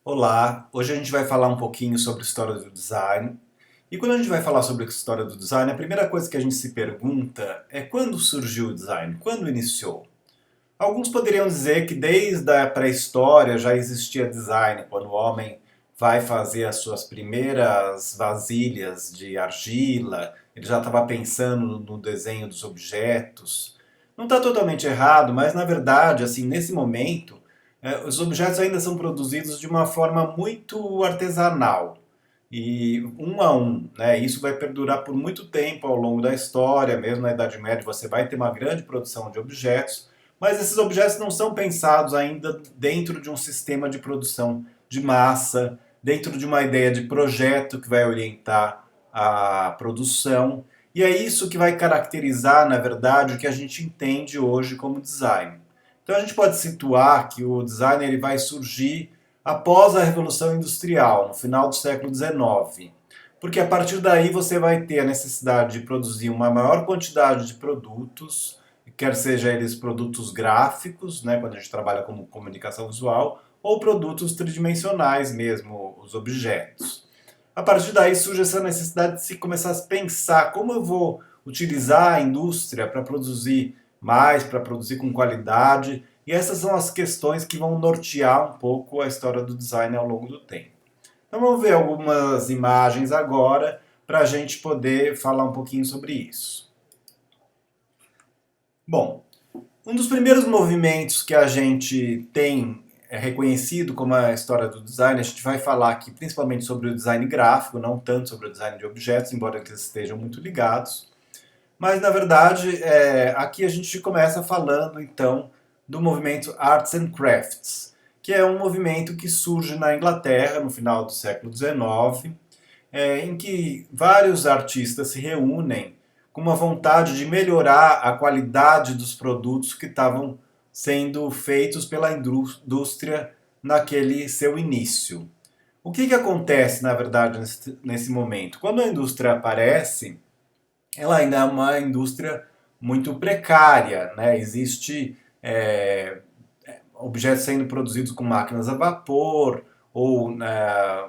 Olá, hoje a gente vai falar um pouquinho sobre história do design. E quando a gente vai falar sobre a história do design, a primeira coisa que a gente se pergunta é quando surgiu o design, quando iniciou. Alguns poderiam dizer que desde a pré-história já existia design, quando o homem vai fazer as suas primeiras vasilhas de argila, ele já estava pensando no desenho dos objetos. Não está totalmente errado, mas na verdade, assim, nesse momento, os objetos ainda são produzidos de uma forma muito artesanal e um a um, né? Isso vai perdurar por muito tempo ao longo da história, mesmo na Idade Média você vai ter uma grande produção de objetos, mas esses objetos não são pensados ainda dentro de um sistema de produção de massa, dentro de uma ideia de projeto que vai orientar a produção, e é isso que vai caracterizar, na verdade, o que a gente entende hoje como design. Então a gente pode situar que o design ele vai surgir após a Revolução Industrial, no final do século XIX. Porque a partir daí você vai ter a necessidade de produzir uma maior quantidade de produtos, quer seja eles produtos gráficos, né, quando a gente trabalha com comunicação visual, ou produtos tridimensionais mesmo, os objetos. A partir daí surge essa necessidade de se começar a pensar como eu vou utilizar a indústria para produzir mais, para produzir com qualidade. E essas são as questões que vão nortear um pouco a história do design ao longo do tempo. Então vamos ver algumas imagens agora para a gente poder falar um pouquinho sobre isso. Bom, um dos primeiros movimentos que a gente tem reconhecido como a história do design, a gente vai falar aqui principalmente sobre o design gráfico, não tanto sobre o design de objetos, embora eles estejam muito ligados. Mas na verdade, aqui a gente começa falando então do movimento Arts and Crafts, que é um movimento que surge na Inglaterra no final do século XIX, em que vários artistas se reúnem com uma vontade de melhorar a qualidade dos produtos que estavam sendo feitos pela indústria naquele seu início. O que acontece, na verdade, nesse momento? Quando a indústria aparece, ela ainda é uma indústria muito precária, né? Existe objetos sendo produzidos com máquinas a vapor ou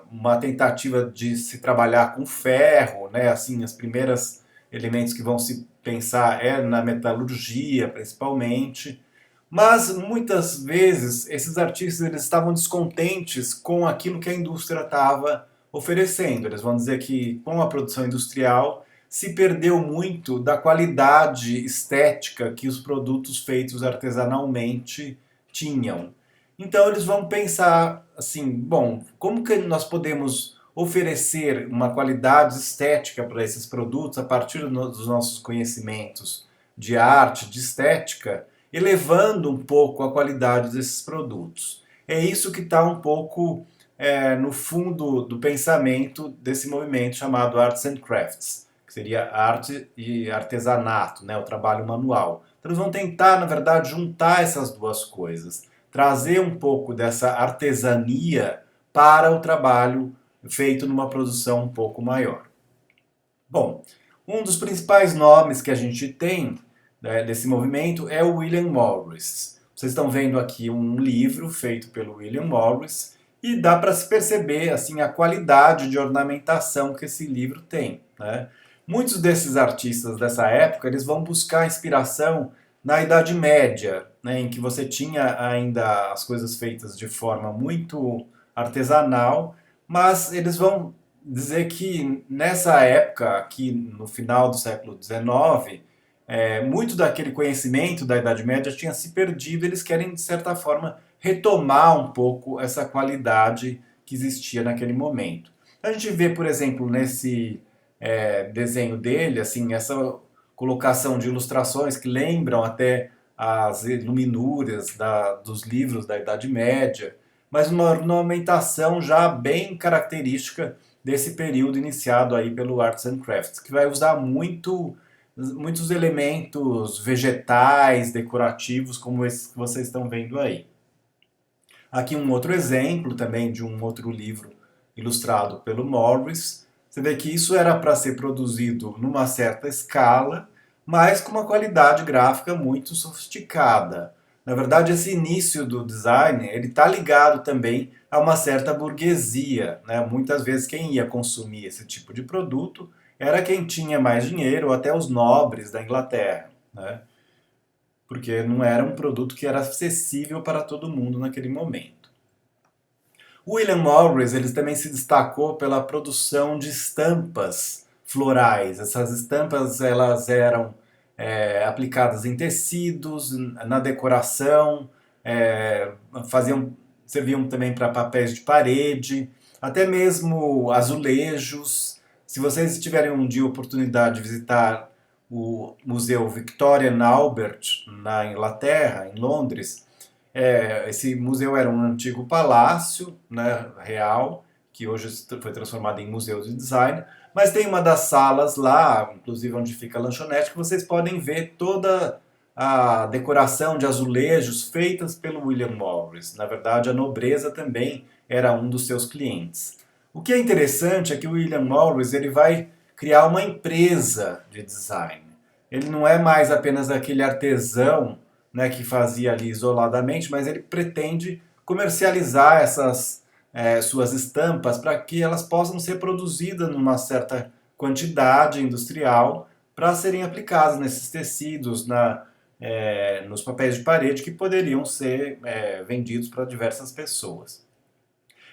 uma tentativa de se trabalhar com ferro, né? Assim, as primeiras elementos que vão se pensar é na metalurgia, principalmente. Mas muitas vezes esses artistas eles estavam descontentes com aquilo que a indústria estava oferecendo. Eles vão dizer que com a produção industrial se perdeu muito da qualidade estética que os produtos feitos artesanalmente tinham. Então eles vão pensar assim, bom, como que nós podemos oferecer uma qualidade estética para esses produtos a partir dos nossos conhecimentos de arte, de estética, elevando um pouco a qualidade desses produtos. É isso que está um pouco no fundo do pensamento desse movimento chamado Arts and Crafts, que seria arte e artesanato, né, o trabalho manual. Então eles vão tentar, na verdade, juntar essas duas coisas, trazer um pouco dessa artesania para o trabalho feito numa produção um pouco maior. Bom, um dos principais nomes que a gente tem, né, desse movimento é o William Morris. Vocês estão vendo aqui um livro feito pelo William Morris e dá para se perceber assim a qualidade de ornamentação que esse livro tem, né? Muitos desses artistas dessa época eles vão buscar inspiração na Idade Média, né, em que você tinha ainda as coisas feitas de forma muito artesanal, mas eles vão dizer que nessa época, aqui no final do século XIX, muito daquele conhecimento da Idade Média tinha se perdido. Eles querem, de certa forma, retomar um pouco essa qualidade que existia naquele momento. A gente vê, por exemplo, nesse desenho dele, assim, essa colocação de ilustrações que lembram até as iluminuras dos livros da Idade Média, mas uma ornamentação já bem característica desse período iniciado aí pelo Arts and Crafts, que vai usar muitos elementos vegetais, decorativos, como esses que vocês estão vendo aí. Aqui um outro exemplo também de um outro livro ilustrado pelo Morris. Você vê que isso era para ser produzido numa certa escala, mas com uma qualidade gráfica muito sofisticada. Na verdade, esse início do design, ele está ligado também a uma certa burguesia, né? Muitas vezes quem ia consumir esse tipo de produto era quem tinha mais dinheiro, ou até os nobres da Inglaterra, né? Porque não era um produto que era acessível para todo mundo naquele momento. William Morris ele também se destacou pela produção de estampas florais. Essas estampas elas eram aplicadas em tecidos, na decoração, é, faziam, serviam também para papéis de parede, até mesmo azulejos. Se vocês tiverem um dia a oportunidade de visitar o Museu Victoria and Albert na Inglaterra, em Londres, esse museu era um antigo palácio, né, real, que hoje foi transformado em museu de design, mas tem uma das salas lá, inclusive onde fica a lanchonete, que vocês podem ver toda a decoração de azulejos feitas pelo William Morris. Na verdade, a nobreza também era um dos seus clientes. O que é interessante é que o William Morris ele vai criar uma empresa de design. Ele não é mais apenas aquele artesão, né, que fazia ali isoladamente, mas ele pretende comercializar essas suas estampas para que elas possam ser produzidas numa certa quantidade industrial para serem aplicadas nesses tecidos, nos papéis de parede que poderiam ser vendidos para diversas pessoas.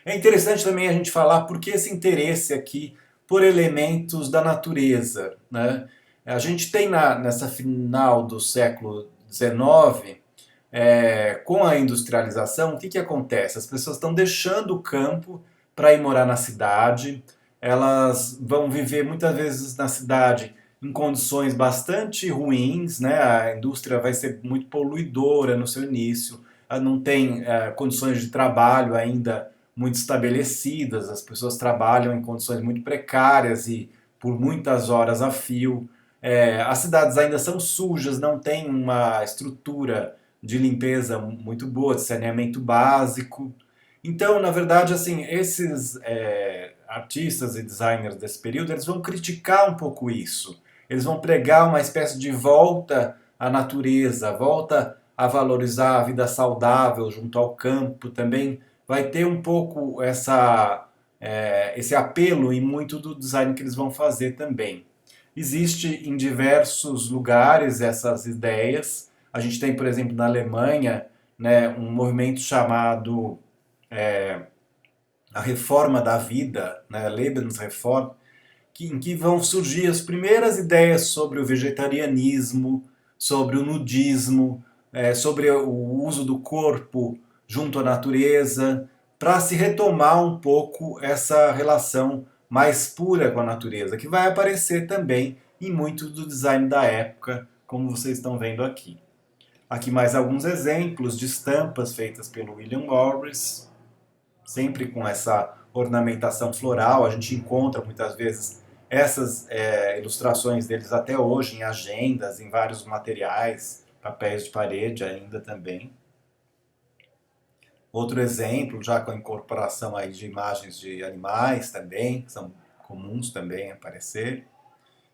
É interessante também a gente falar por que esse interesse aqui por elementos da natureza, né? A gente tem nessa final do século XIX, com a industrialização, o que acontece? As pessoas estão deixando o campo para ir morar na cidade, elas vão viver muitas vezes na cidade em condições bastante ruins, né? A indústria vai ser muito poluidora no seu início, ela não tem condições de trabalho ainda muito estabelecidas, as pessoas trabalham em condições muito precárias e por muitas horas a fio. As cidades ainda são sujas, não tem uma estrutura de limpeza muito boa, de saneamento básico. Então, na verdade, assim, esses artistas e designers desse período, eles vão criticar um pouco isso. Eles vão pregar uma espécie de volta à natureza, volta a valorizar a vida saudável junto ao campo. Também vai ter um pouco esse apelo em muito do design que eles vão fazer também. Existe em diversos lugares essas ideias. A gente tem, por exemplo, na Alemanha, né, um movimento chamado a Reforma da Vida, né, Lebensreform, em que vão surgir as primeiras ideias sobre o vegetarianismo, sobre o nudismo, sobre o uso do corpo junto à natureza, para se retomar um pouco essa relação mais pura com a natureza, que vai aparecer também em muito do design da época, como vocês estão vendo aqui. Aqui mais alguns exemplos de estampas feitas pelo William Morris, sempre com essa ornamentação floral. A gente encontra muitas vezes essas ilustrações deles até hoje em agendas, em vários materiais, papéis de parede ainda também. Outro exemplo, já com a incorporação aí de imagens de animais também, que são comuns também aparecer.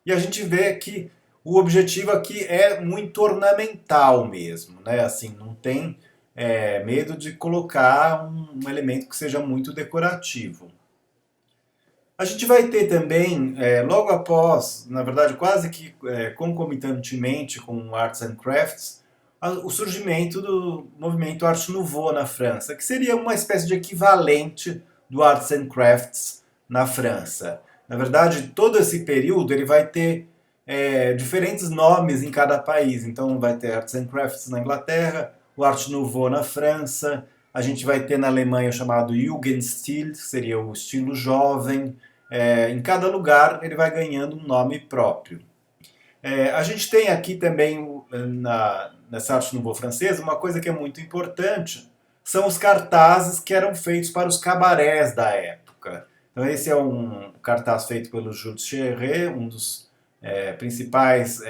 E a gente vê que o objetivo aqui é muito ornamental mesmo, né? Assim, não tem medo de colocar um elemento que seja muito decorativo. A gente vai ter também, logo após, na verdade quase que concomitantemente com Arts and Crafts, o surgimento do movimento Art Nouveau na França, que seria uma espécie de equivalente do Arts and Crafts na França. Na verdade, todo esse período ele vai ter diferentes nomes em cada país. Então vai ter Arts and Crafts na Inglaterra, o Art Nouveau na França, a gente vai ter na Alemanha o chamado Jugendstil, que seria o estilo jovem. Em cada lugar ele vai ganhando um nome próprio. A gente tem aqui também, nessa arte nouveau francesa, uma coisa que é muito importante, são os cartazes que eram feitos para os cabarés da época. Então esse é um cartaz feito pelo Jules Chéret, um dos principais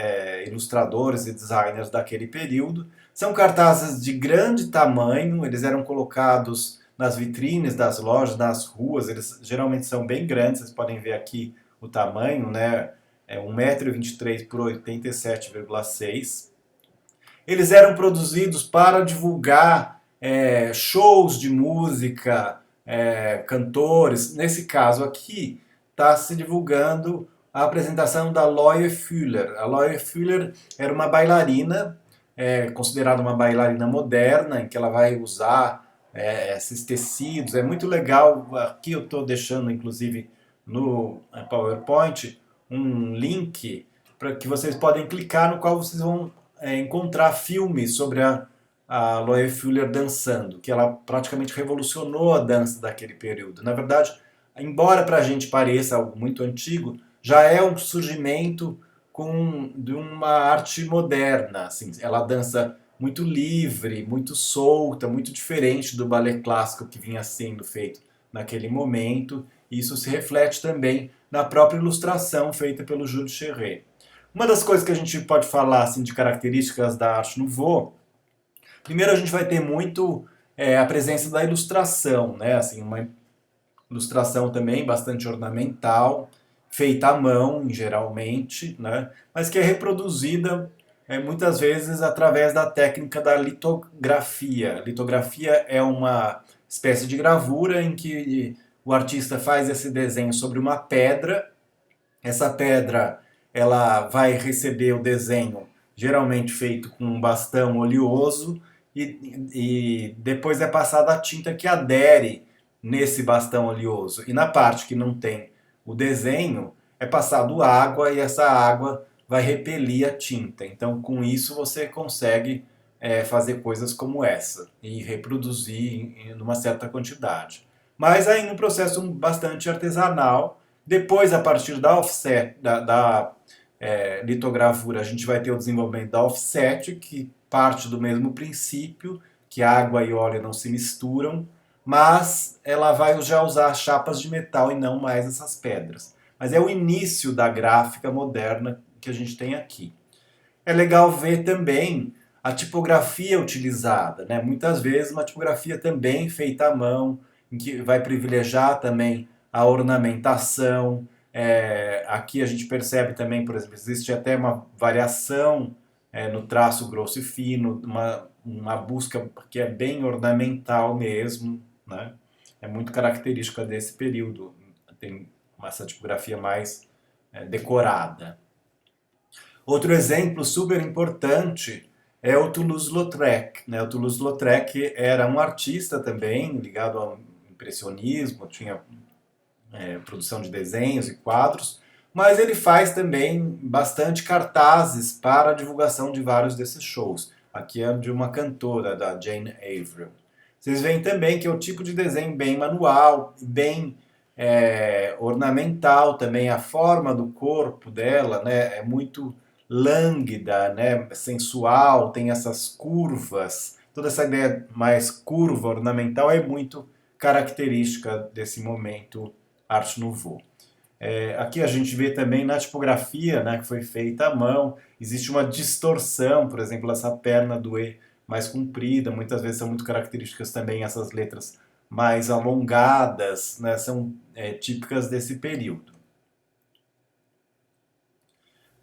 ilustradores e designers daquele período. São cartazes de grande tamanho, eles eram colocados nas vitrines das lojas, nas ruas, eles geralmente são bem grandes, vocês podem ver aqui o tamanho, né? 1,23 m por 87,6 m. Eles eram produzidos para divulgar shows de música, cantores. Nesse caso aqui, está se divulgando a apresentação da Loie Fuller. A Loie Fuller era uma bailarina, considerada uma bailarina moderna, em que ela vai usar esses tecidos. É muito legal. Aqui eu estou deixando, inclusive, no PowerPoint, um link para que vocês podem clicar, no qual vocês vão encontrar filmes sobre a Loie Fuller dançando, que ela praticamente revolucionou a dança daquele período. Na verdade, embora para a gente pareça algo muito antigo, já é um surgimento de uma arte moderna. Assim, ela dança muito livre, muito solta, muito diferente do balé clássico que vinha sendo feito naquele momento. E isso se reflete também na própria ilustração feita pelo Jules Cherret. Uma das coisas que a gente pode falar assim, de características da Arte Nouveau, primeiro a gente vai ter muito a presença da ilustração, né? Assim, uma ilustração também bastante ornamental, feita à mão, geralmente, né? Mas que é reproduzida muitas vezes através da técnica da litografia. Litografia é uma espécie de gravura em que o artista faz esse desenho sobre uma pedra. Essa pedra ela vai receber o desenho geralmente feito com um bastão oleoso e depois é passada a tinta que adere nesse bastão oleoso. E na parte que não tem o desenho, é passado água e essa água vai repelir a tinta. Então, com isso, você consegue fazer coisas como essa e reproduzir em uma certa quantidade. Mas aí num processo bastante artesanal. Depois, a partir da offset, da litogravura, a gente vai ter o desenvolvimento da offset, que parte do mesmo princípio, que água e óleo não se misturam, mas ela vai já usar chapas de metal e não mais essas pedras. Mas é o início da gráfica moderna que a gente tem aqui. É legal ver também a tipografia utilizada, né? Muitas vezes uma tipografia também feita à mão, em que vai privilegiar também a ornamentação. Aqui a gente percebe também, por exemplo, existe até uma variação no traço grosso e fino, uma busca que é bem ornamental mesmo, né? É muito característica desse período. Tem essa tipografia mais decorada. Outro exemplo super importante é o Toulouse-Lautrec, né? O Toulouse-Lautrec era um artista também ligado ao impressionismo, tinha produção de desenhos e quadros, mas ele faz também bastante cartazes para a divulgação de vários desses shows. Aqui é de uma cantora, da Jane Averill. Vocês veem também que é o tipo de desenho bem manual, bem ornamental também. A forma do corpo dela, né, é muito lânguida, né, sensual, tem essas curvas. Toda essa ideia mais curva, ornamental, é muito característica desse momento Arte Nouveau. Aqui a gente vê também na tipografia, né, que foi feita à mão, existe uma distorção, por exemplo, essa perna do E mais comprida, muitas vezes são muito características também essas letras mais alongadas, né, são típicas desse período.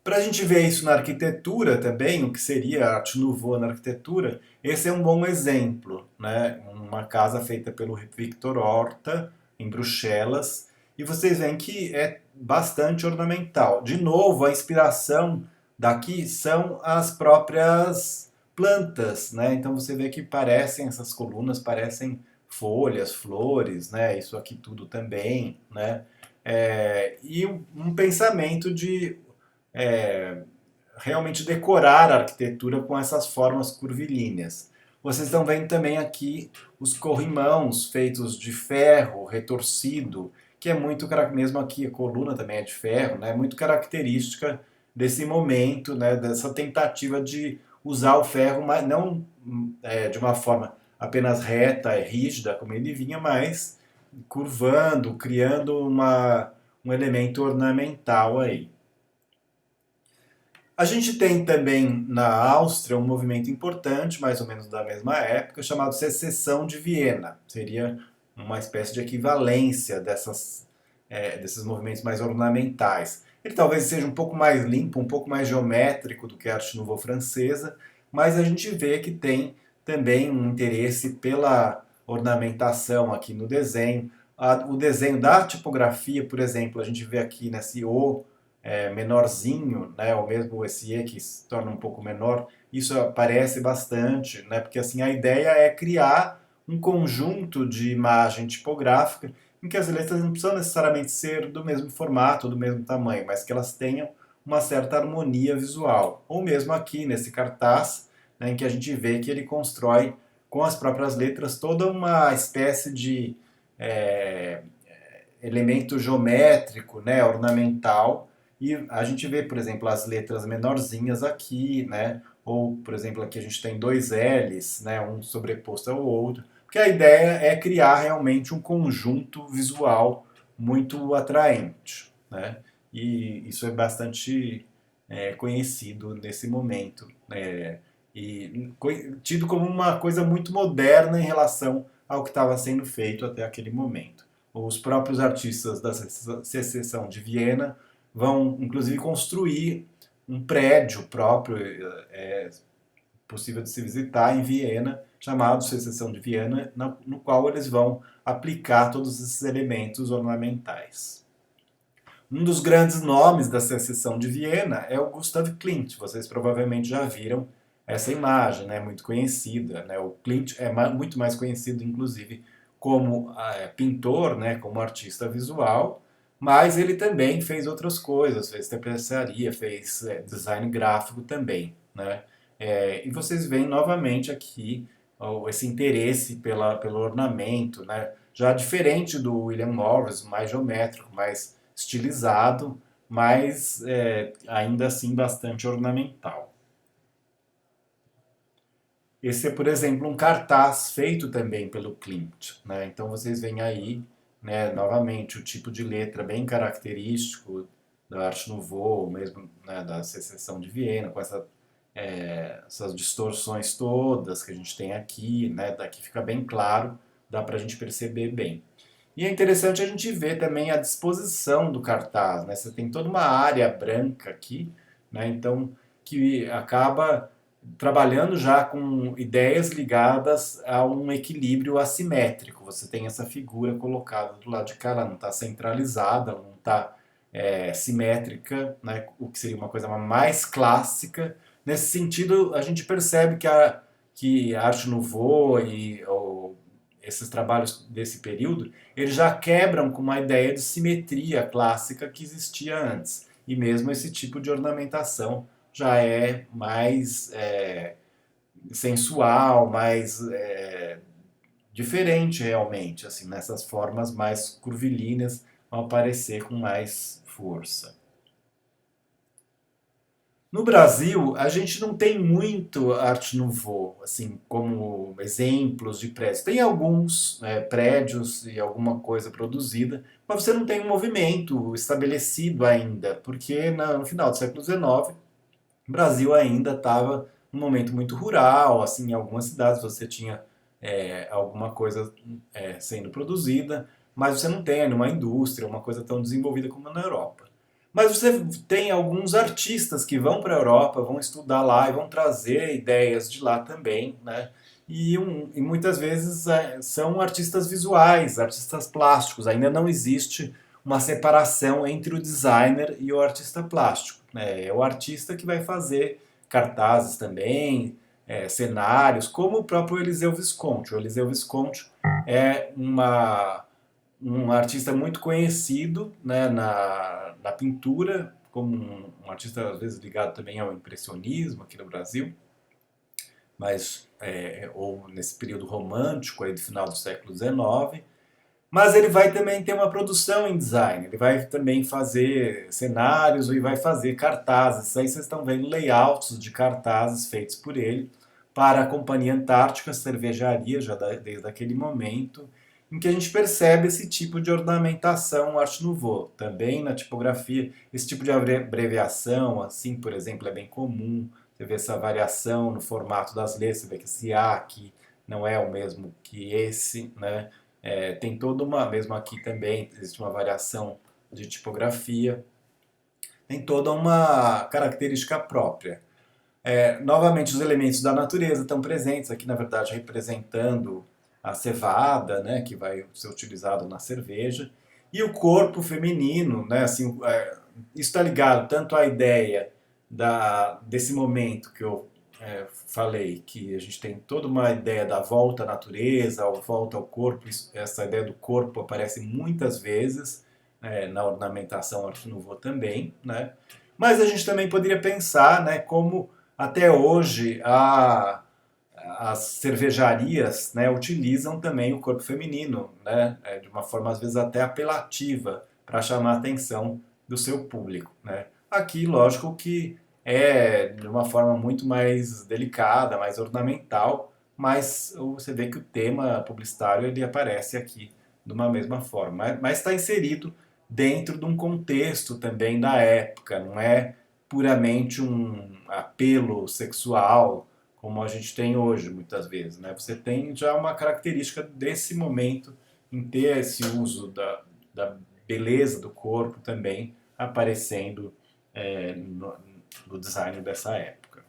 Para a gente ver isso na arquitetura também, o que seria a Arte Nouveau na arquitetura, esse é um bom exemplo, né? Uma casa feita pelo Victor Horta, em Bruxelas, e vocês veem que é bastante ornamental. De novo, a inspiração daqui são as próprias plantas, né? Então você vê que parecem, essas colunas parecem folhas, flores, né? Isso aqui tudo também, né? E um pensamento de realmente decorar a arquitetura com essas formas curvilíneas. Vocês estão vendo também aqui os corrimãos feitos de ferro retorcido, que é muito, mesmo aqui a coluna também é de ferro, né? Muito característica desse momento, né? Dessa tentativa de usar o ferro, mas não de uma forma apenas reta e rígida, como ele vinha, mas curvando, criando um elemento ornamental aí. A gente tem também na Áustria um movimento importante, mais ou menos da mesma época, chamado Secessão de Viena. Seria uma espécie de equivalência desses movimentos mais ornamentais. Ele talvez seja um pouco mais limpo, um pouco mais geométrico do que a Arte Nouveau francesa, mas a gente vê que tem também um interesse pela ornamentação aqui no desenho. O desenho da tipografia, por exemplo, a gente vê aqui nesse O menorzinho, né, ou mesmo esse E que se torna um pouco menor, isso aparece bastante, né, porque assim a ideia é criar um conjunto de imagem tipográfica em que as letras não precisam necessariamente ser do mesmo formato, do mesmo tamanho, mas que elas tenham uma certa harmonia visual. Ou mesmo aqui nesse cartaz, né, em que a gente vê que ele constrói com as próprias letras toda uma espécie de é, elemento geométrico, né, ornamental, e a gente vê, por exemplo, as letras menorzinhas aqui, né, ou, por exemplo, aqui a gente tem dois L's, né, um sobreposto ao outro, porque a ideia é criar realmente um conjunto visual muito atraente, né, e isso é bastante conhecido nesse momento, e tido como uma coisa muito moderna em relação ao que estava sendo feito até aquele momento. Os próprios artistas da Secessão de Viena vão, inclusive, construir um prédio próprio, possível de se visitar em Viena, chamado Secessão de Viena, no qual eles vão aplicar todos esses elementos ornamentais. Um dos grandes nomes da Secessão de Viena é o Gustav Klimt. Vocês provavelmente já viram essa imagem, né, muito conhecida. Né? O Klimt é muito mais conhecido, inclusive, como pintor, né, como artista visual, mas ele também fez outras coisas, fez tapeçaria, fez design gráfico também. Né? E vocês veem novamente aqui esse interesse pelo ornamento, né? Já diferente do William Morris, mais geométrico, mais estilizado, mas ainda assim bastante ornamental. Esse é, por exemplo, um cartaz feito também pelo Klimt. Né? Então vocês veem aí, né, novamente, o tipo de letra bem característico da Arte Nouveau, mesmo né, da Secessão de Viena, com essas distorções todas que a gente tem aqui, né? Daqui fica bem claro, dá para a gente perceber bem. E é interessante a gente ver também a disposição do cartaz, né? Você tem toda uma área branca aqui, né? Então, que acaba trabalhando já com ideias ligadas a um equilíbrio assimétrico. Você tem essa figura colocada do lado de cá, ela não está centralizada, ela não está simétrica, né? O que seria uma coisa mais clássica. Nesse sentido, a gente percebe que a Arte Nouveau ou esses trabalhos desse período, eles já quebram com uma ideia de simetria clássica que existia antes. E mesmo esse tipo de ornamentação já é mais sensual, mais diferente realmente, assim, nessas formas mais curvilíneas vão aparecer com mais força. No Brasil, a gente não tem muito Arte Nouveau, assim, como exemplos de prédios. Tem alguns prédios e alguma coisa produzida, mas você não tem um movimento estabelecido ainda, porque no final do século XIX, o Brasil ainda estava num momento muito rural, assim, em algumas cidades você tinha alguma coisa sendo produzida, mas você não tem uma indústria, uma coisa tão desenvolvida como na Europa. Mas você tem alguns artistas que vão para a Europa, vão estudar lá e vão trazer ideias de lá também, né? E muitas vezes são artistas visuais, artistas plásticos. Ainda não existe uma separação entre o designer e o artista plástico. Né? É o artista que vai fazer cartazes também, cenários, como o próprio Eliseu Visconti. O Eliseu Visconti é um artista muito conhecido, né, na pintura, como um artista às vezes ligado também ao impressionismo aqui no Brasil, mas ou nesse período romântico aí do final do século XIX. Mas ele vai também ter uma produção em design, ele vai também fazer cenários e vai fazer cartazes. Aí vocês estão vendo layouts de cartazes feitos por ele para a Companhia Antártica Cervejaria, já desde aquele momento, em que a gente percebe esse tipo de ornamentação Arte Nouveau. Também na tipografia, esse tipo de abreviação, assim, por exemplo, é bem comum. Você vê essa variação no formato das letras, você vê que esse A aqui não é o mesmo que esse, né? Tem toda uma, mesmo aqui também, existe uma variação de tipografia, tem toda uma característica própria. Novamente, os elementos da natureza estão presentes aqui, na verdade, representando a cevada, né, que vai ser utilizado na cerveja, e o corpo feminino, né, assim, isso está ligado tanto à ideia desse momento que eu falei, que a gente tem toda uma ideia da volta à natureza, a volta ao corpo, essa ideia do corpo aparece muitas vezes na ornamentação Art Nouveau também, né? Mas a gente também poderia pensar, né, como até hoje as cervejarias, né, utilizam também o corpo feminino, né, de uma forma às vezes até apelativa para chamar a atenção do seu público, né. Aqui, lógico que é de uma forma muito mais delicada, mais ornamental, mas você vê que o tema publicitário ele aparece aqui de uma mesma forma, mas está inserido dentro de um contexto também da época, não é puramente um apelo sexual como a gente tem hoje muitas vezes, né? Você tem já uma característica desse momento em ter esse uso da beleza do corpo também aparecendo no design dessa época.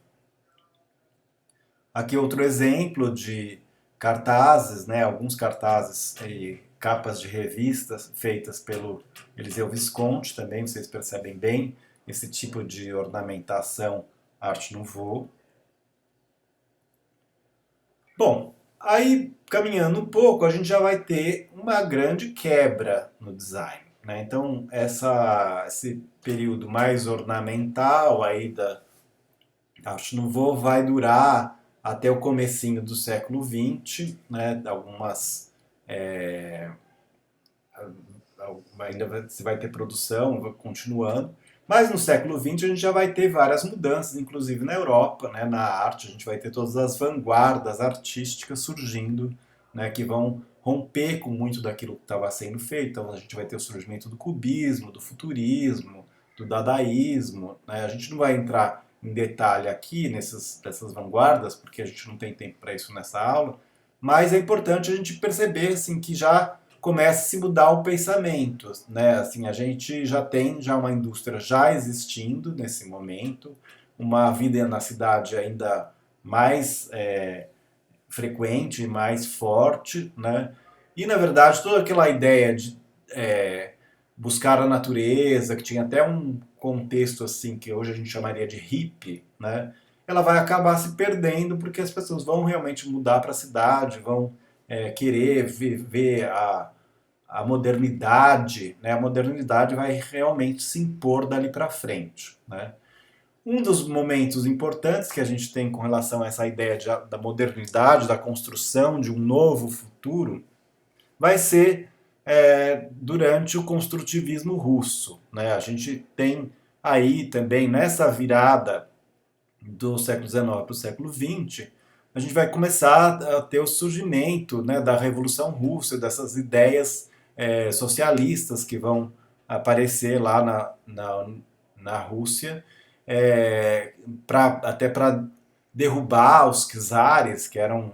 Aqui outro exemplo de cartazes, né? Alguns cartazes e capas de revistas feitas pelo Eliseu Visconti também, vocês percebem bem esse tipo de ornamentação Art Nouveau. Bom, aí caminhando um pouco, a gente já vai ter uma grande quebra no design, né? Então, esse período mais ornamental aí da Art Nouveau vai durar até o comecinho do século XX, né? Algumas ainda se vai ter produção continuando, mas no século XX a gente já vai ter várias mudanças, inclusive na Europa, né, na arte, a gente vai ter todas as vanguardas artísticas surgindo, né, que vão romper com muito daquilo que estava sendo feito. Então a gente vai ter o surgimento do cubismo, do futurismo, do dadaísmo. Né? A gente não vai entrar em detalhe aqui dessas vanguardas, porque a gente não tem tempo para isso nessa aula, mas é importante a gente perceber assim, que já começa a se mudar o pensamento, né? Assim, a gente já tem uma indústria já existindo nesse momento, uma vida na cidade ainda mais frequente, mais forte, né? E na verdade toda aquela ideia de buscar a natureza, que tinha até um contexto assim que hoje a gente chamaria de hippie, né? Ela vai acabar se perdendo porque as pessoas vão realmente mudar para a cidade, vão querer ver a modernidade, né? A modernidade vai realmente se impor dali para frente, né? Um dos momentos importantes que a gente tem com relação a essa ideia da modernidade, da construção de um novo futuro, vai ser durante o construtivismo russo, né? A gente tem aí também nessa virada do século XIX para o século XX, a gente vai começar a ter o surgimento, né, da Revolução Russa, dessas ideias socialistas que vão aparecer lá na Rússia, até para derrubar os czares, que eram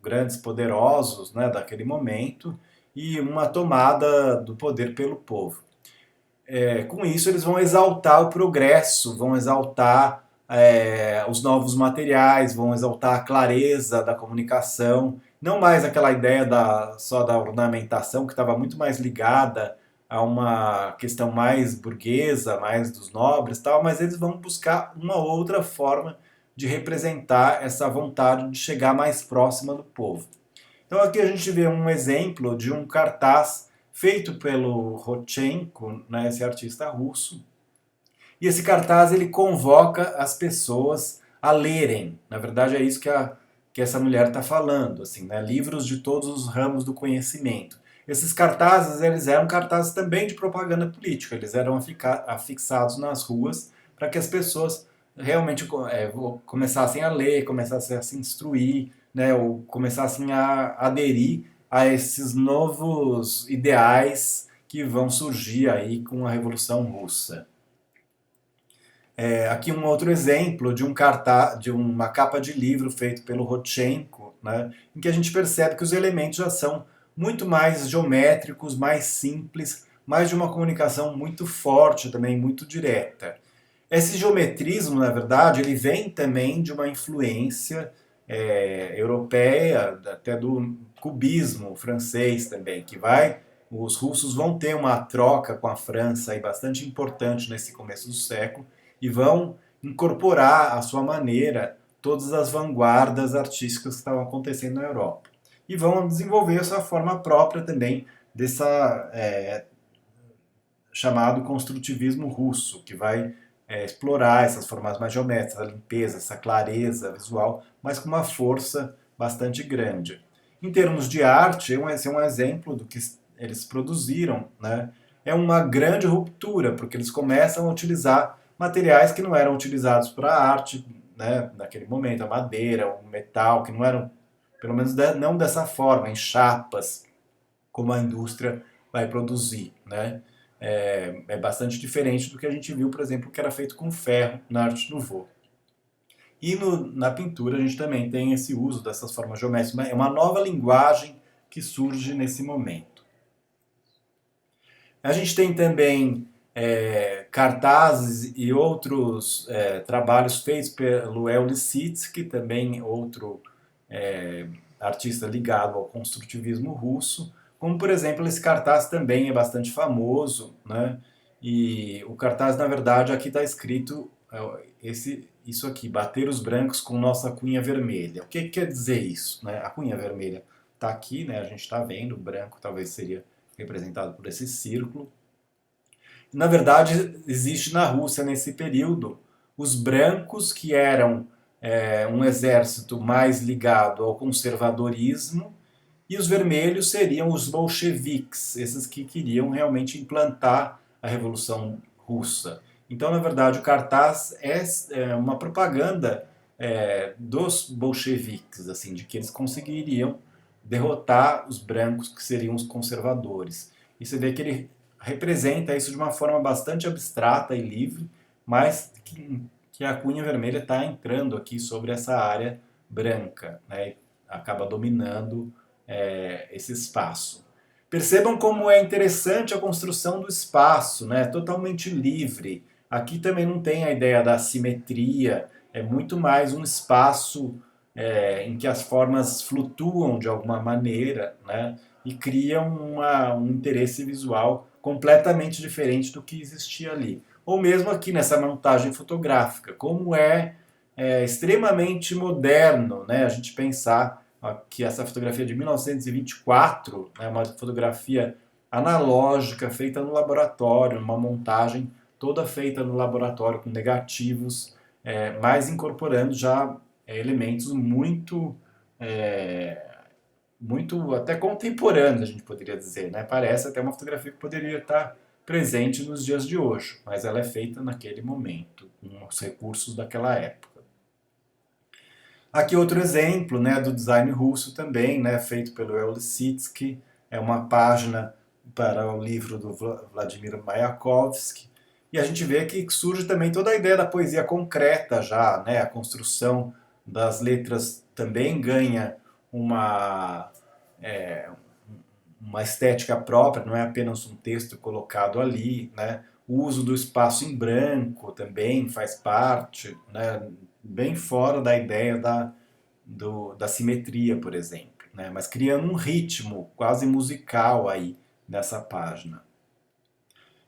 grandes poderosos, né, daquele momento, e uma tomada do poder pelo povo. Com isso, eles vão exaltar o progresso, vão exaltar os novos materiais, vão exaltar a clareza da comunicação, não mais aquela ideia só da ornamentação, que estava muito mais ligada a uma questão mais burguesa, mais dos nobres, tal, mas eles vão buscar uma outra forma de representar essa vontade de chegar mais próxima do povo. Então aqui a gente vê um exemplo de um cartaz feito pelo Rodchenko, né, esse artista russo. E esse cartaz ele convoca as pessoas a lerem. Na verdade é isso que essa mulher está falando, assim, né, livros de todos os ramos do conhecimento. Esses cartazes eles eram cartazes também de propaganda política. Eles eram afixados nas ruas para que as pessoas realmente começassem a ler, começassem a se instruir, né, ou começassem a aderir a esses novos ideais que vão surgir aí com a Revolução Russa. Aqui um outro exemplo de um cartaz, de uma capa de livro feito pelo Rodchenko, né, em que a gente percebe que os elementos já são muito mais geométricos, mais simples, mas de uma comunicação muito forte também, muito direta. Esse geometrismo, na verdade, ele vem também de uma influência europeia, até do cubismo francês também, os russos vão ter uma troca com a França aí bastante importante nesse começo do século e vão incorporar à sua maneira todas as vanguardas artísticas que estavam acontecendo na Europa. E vão desenvolver a sua forma própria também dessa chamado construtivismo russo, que vai explorar essas formas mais geométricas, a limpeza, essa clareza visual, mas com uma força bastante grande. Em termos de arte, esse é um exemplo do que eles produziram, né? É uma grande ruptura, porque eles começam a utilizar materiais que não eram utilizados para a arte, né, naquele momento, a madeira, o metal, que não eram, pelo menos não dessa forma, em chapas, como a indústria vai produzir, né? É bastante diferente do que a gente viu, por exemplo, que era feito com ferro na Arte Nouveau. E na pintura a gente também tem esse uso dessas formas geométricas. É uma nova linguagem que surge nesse momento. A gente tem também cartazes e outros trabalhos feitos pelo El Lissitzky, também outro artista ligado ao construtivismo russo, como por exemplo esse cartaz também é bastante famoso, né? E o cartaz, na verdade, aqui está escrito isso aqui, bater os brancos com nossa cunha vermelha. O que quer dizer isso? Né? A cunha vermelha está aqui, né? A gente está vendo, o branco talvez seria representado por esse círculo. Na verdade, existe na Rússia nesse período os brancos que eram um exército mais ligado ao conservadorismo e os vermelhos seriam os bolcheviques, esses que queriam realmente implantar a Revolução Russa. Então, na verdade, o cartaz é uma propaganda dos bolcheviques, assim, de que eles conseguiriam derrotar os brancos, que seriam os conservadores. E você vê que ele representa isso de uma forma bastante abstrata e livre, mas que a cunha vermelha está entrando aqui sobre essa área branca, né? Acaba dominando esse espaço. Percebam como é interessante a construção do espaço, né? Totalmente livre. Aqui também não tem a ideia da simetria, é muito mais um espaço em que as formas flutuam de alguma maneira, né? E criam um interesse visual completamente diferente do que existia ali. Ou mesmo aqui nessa montagem fotográfica, como extremamente moderno, né? A gente pensar que essa fotografia de 1924 é uma fotografia analógica feita no laboratório, uma montagem toda feita no laboratório com negativos, mas incorporando já elementos muito até contemporâneos, a gente poderia dizer, né? Parece até uma fotografia que poderia estar presente nos dias de hoje, mas ela é feita naquele momento, com os recursos daquela época. Aqui outro exemplo, né, do design russo também, né, feito pelo El Lissitzky, é uma página para o livro do Vladimir Mayakovsky, e a gente vê que surge também toda a ideia da poesia concreta já, né, a construção das letras também ganha uma, é, uma estética própria, não é apenas um texto colocado ali, né, o uso do espaço em branco também faz parte, né, bem fora da ideia da simetria, por exemplo, né? Mas criando um ritmo quase musical aí nessa página.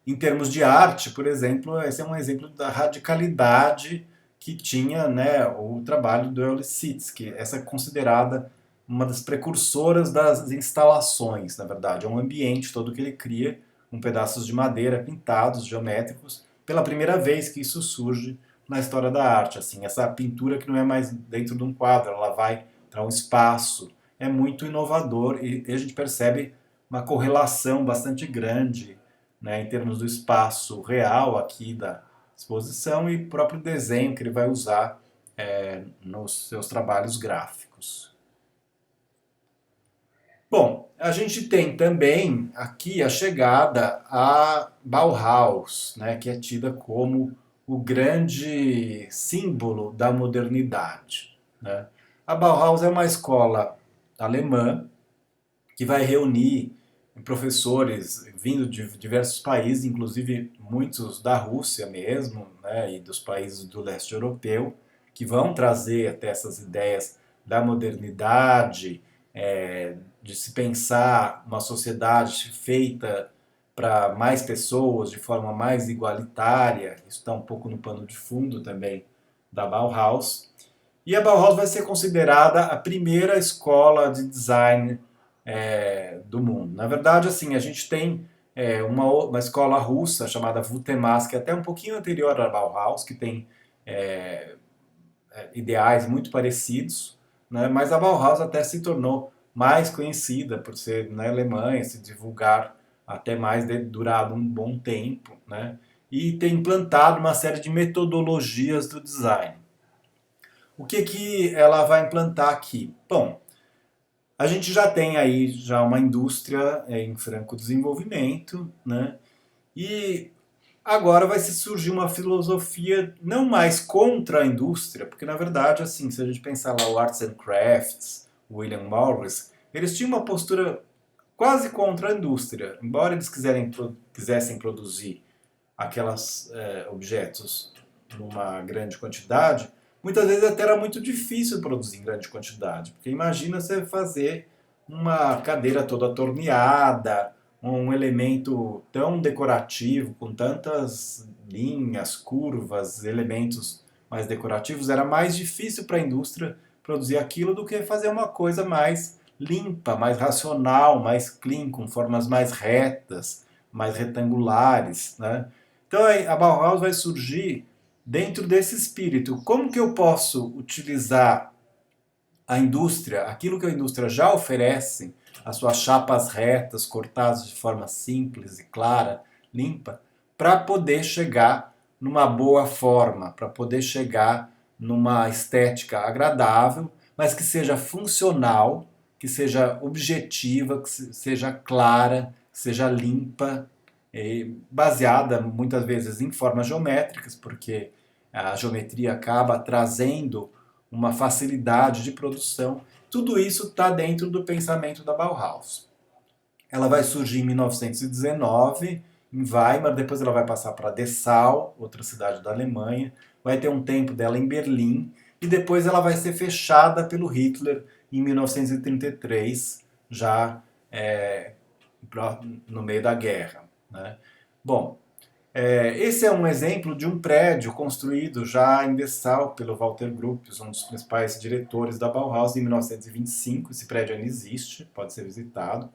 Em termos de arte, por exemplo, esse é um exemplo da radicalidade que tinha, né, o trabalho do El Lissitzky. Essa é considerada uma das precursoras das instalações, na verdade. É um ambiente todo que ele cria, com pedaços de madeira pintados, geométricos. Pela primeira vez que isso surge na história da arte, assim, essa pintura que não é mais dentro de um quadro, ela vai para um espaço. É muito inovador e a gente percebe uma correlação bastante grande, né, em termos do espaço real aqui da exposição e próprio desenho que ele vai usar nos seus trabalhos gráficos. Bom, a gente tem também aqui a chegada a Bauhaus, né, que é tida como o grande símbolo da modernidade, né? A Bauhaus é uma escola alemã que vai reunir professores vindo de diversos países, inclusive muitos da Rússia mesmo, né? né, e dos países do leste europeu, que vão trazer até essas ideias da modernidade, de se pensar uma sociedade feita para mais pessoas, de forma mais igualitária. Isso está um pouco no pano de fundo também da Bauhaus. E a Bauhaus vai ser considerada a primeira escola de design do mundo. Na verdade, assim, a gente tem uma escola russa chamada Vutemas, que é até um pouquinho anterior à Bauhaus, que tem é, ideais muito parecidos, né? Mas a Bauhaus até se tornou mais conhecida por ser na Alemanha, se divulgar até mais, durado um bom tempo, né? E ter implantado uma série de metodologias do design. O que ela vai implantar aqui? Bom, a gente já tem aí já uma indústria em franco desenvolvimento, né? E agora vai se surgir uma filosofia não mais contra a indústria, porque na verdade, assim, se a gente pensar lá o Arts and Crafts, o William Morris, eles tinham uma postura quase contra a indústria, embora eles quisessem produzir aqueles objetos numa grande quantidade, muitas vezes até era muito difícil produzir em grande quantidade, porque imagina você fazer uma cadeira toda torneada, um elemento tão decorativo, com tantas linhas, curvas, elementos mais decorativos, era mais difícil para a indústria produzir aquilo do que fazer uma coisa mais limpa, mais racional, mais clean, com formas mais retas, mais retangulares, né? Então a Bauhaus vai surgir dentro desse espírito. Como que eu posso utilizar a indústria, aquilo que a indústria já oferece, as suas chapas retas, cortadas de forma simples e clara, limpa, para poder chegar numa boa forma, para poder chegar numa estética agradável, mas que seja funcional, que seja objetiva, que seja clara, que seja limpa, baseada muitas vezes em formas geométricas, porque a geometria acaba trazendo uma facilidade de produção. Tudo isso está dentro do pensamento da Bauhaus. Ela vai surgir em 1919 em Weimar, depois ela vai passar para Dessau, outra cidade da Alemanha, vai ter um tempo dela em Berlim e depois ela vai ser fechada pelo Hitler em 1933, já no meio da guerra, né? Bom, esse é um exemplo de um prédio construído já em Dessau pelo Walter Gropius, um dos principais diretores da Bauhaus, em 1925. Esse prédio ainda existe, pode ser visitado.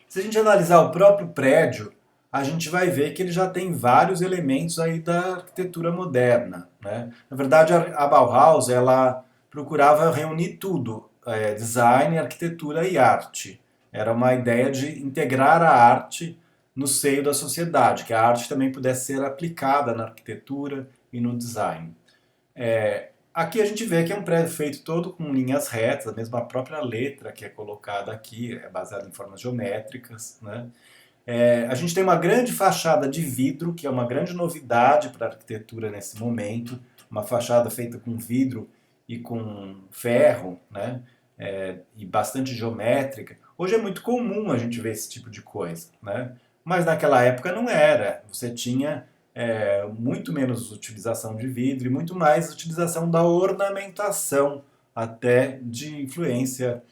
Se a gente analisar o próprio prédio, a gente vai ver que ele já tem vários elementos aí da arquitetura moderna, né? Na verdade, a Bauhaus ela procurava reunir tudo, design, arquitetura e arte. Era uma ideia de integrar a arte no seio da sociedade, que a arte também pudesse ser aplicada na arquitetura e no design. Aqui a gente vê que é um prédio feito todo com linhas retas, mesmo a própria letra que é colocada aqui é baseada em formas geométricas, né? A gente tem uma grande fachada de vidro, que é uma grande novidade para a arquitetura nesse momento, uma fachada feita com vidro e com ferro, né? E bastante geométrica. Hoje é muito comum a gente ver esse tipo de coisa, né? Mas naquela época não era. Você tinha muito menos utilização de vidro e muito mais utilização da ornamentação, até de influência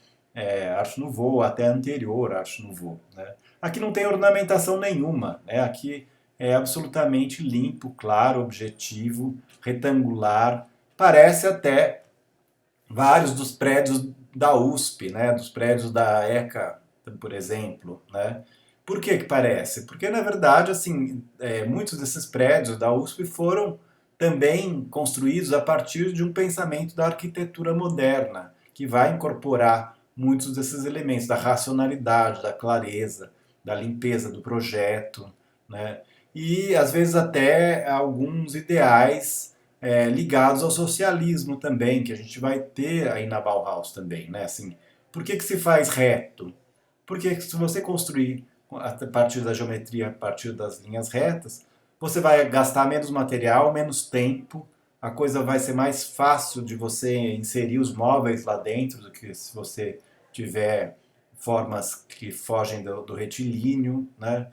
Art Nouveau, até anterior à Art Nouveau, né? Aqui não tem ornamentação nenhuma, né? Aqui é absolutamente limpo, claro, objetivo, retangular. Parece até vários dos prédios da USP, né? Dos prédios da ECA, por exemplo, né? Por que parece? Porque, na verdade, assim, muitos desses prédios da USP foram também construídos a partir de um pensamento da arquitetura moderna, que vai incorporar muitos desses elementos da racionalidade, da clareza, da limpeza do projeto, né? E, às vezes, até alguns ideais ligados ao socialismo também, que a gente vai ter aí na Bauhaus também, né? Assim, por que se faz reto? Porque se você construir a partir da geometria, a partir das linhas retas, você vai gastar menos material, menos tempo, a coisa vai ser mais fácil de você inserir os móveis lá dentro do que se você tiver formas que fogem do retilíneo, né?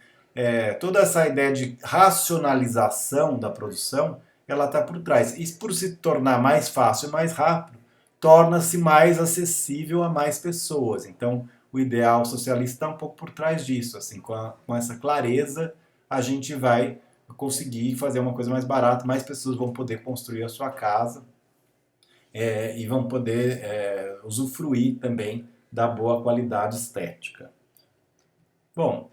toda essa ideia de racionalização da produção, ela está por trás. E por se tornar mais fácil e mais rápido, torna-se mais acessível a mais pessoas. Então, o ideal socialista está um pouco por trás disso. Assim, com essa clareza, a gente vai conseguir fazer uma coisa mais barata, mais pessoas vão poder construir a sua casa e vão poder usufruir também da boa qualidade estética. Bom,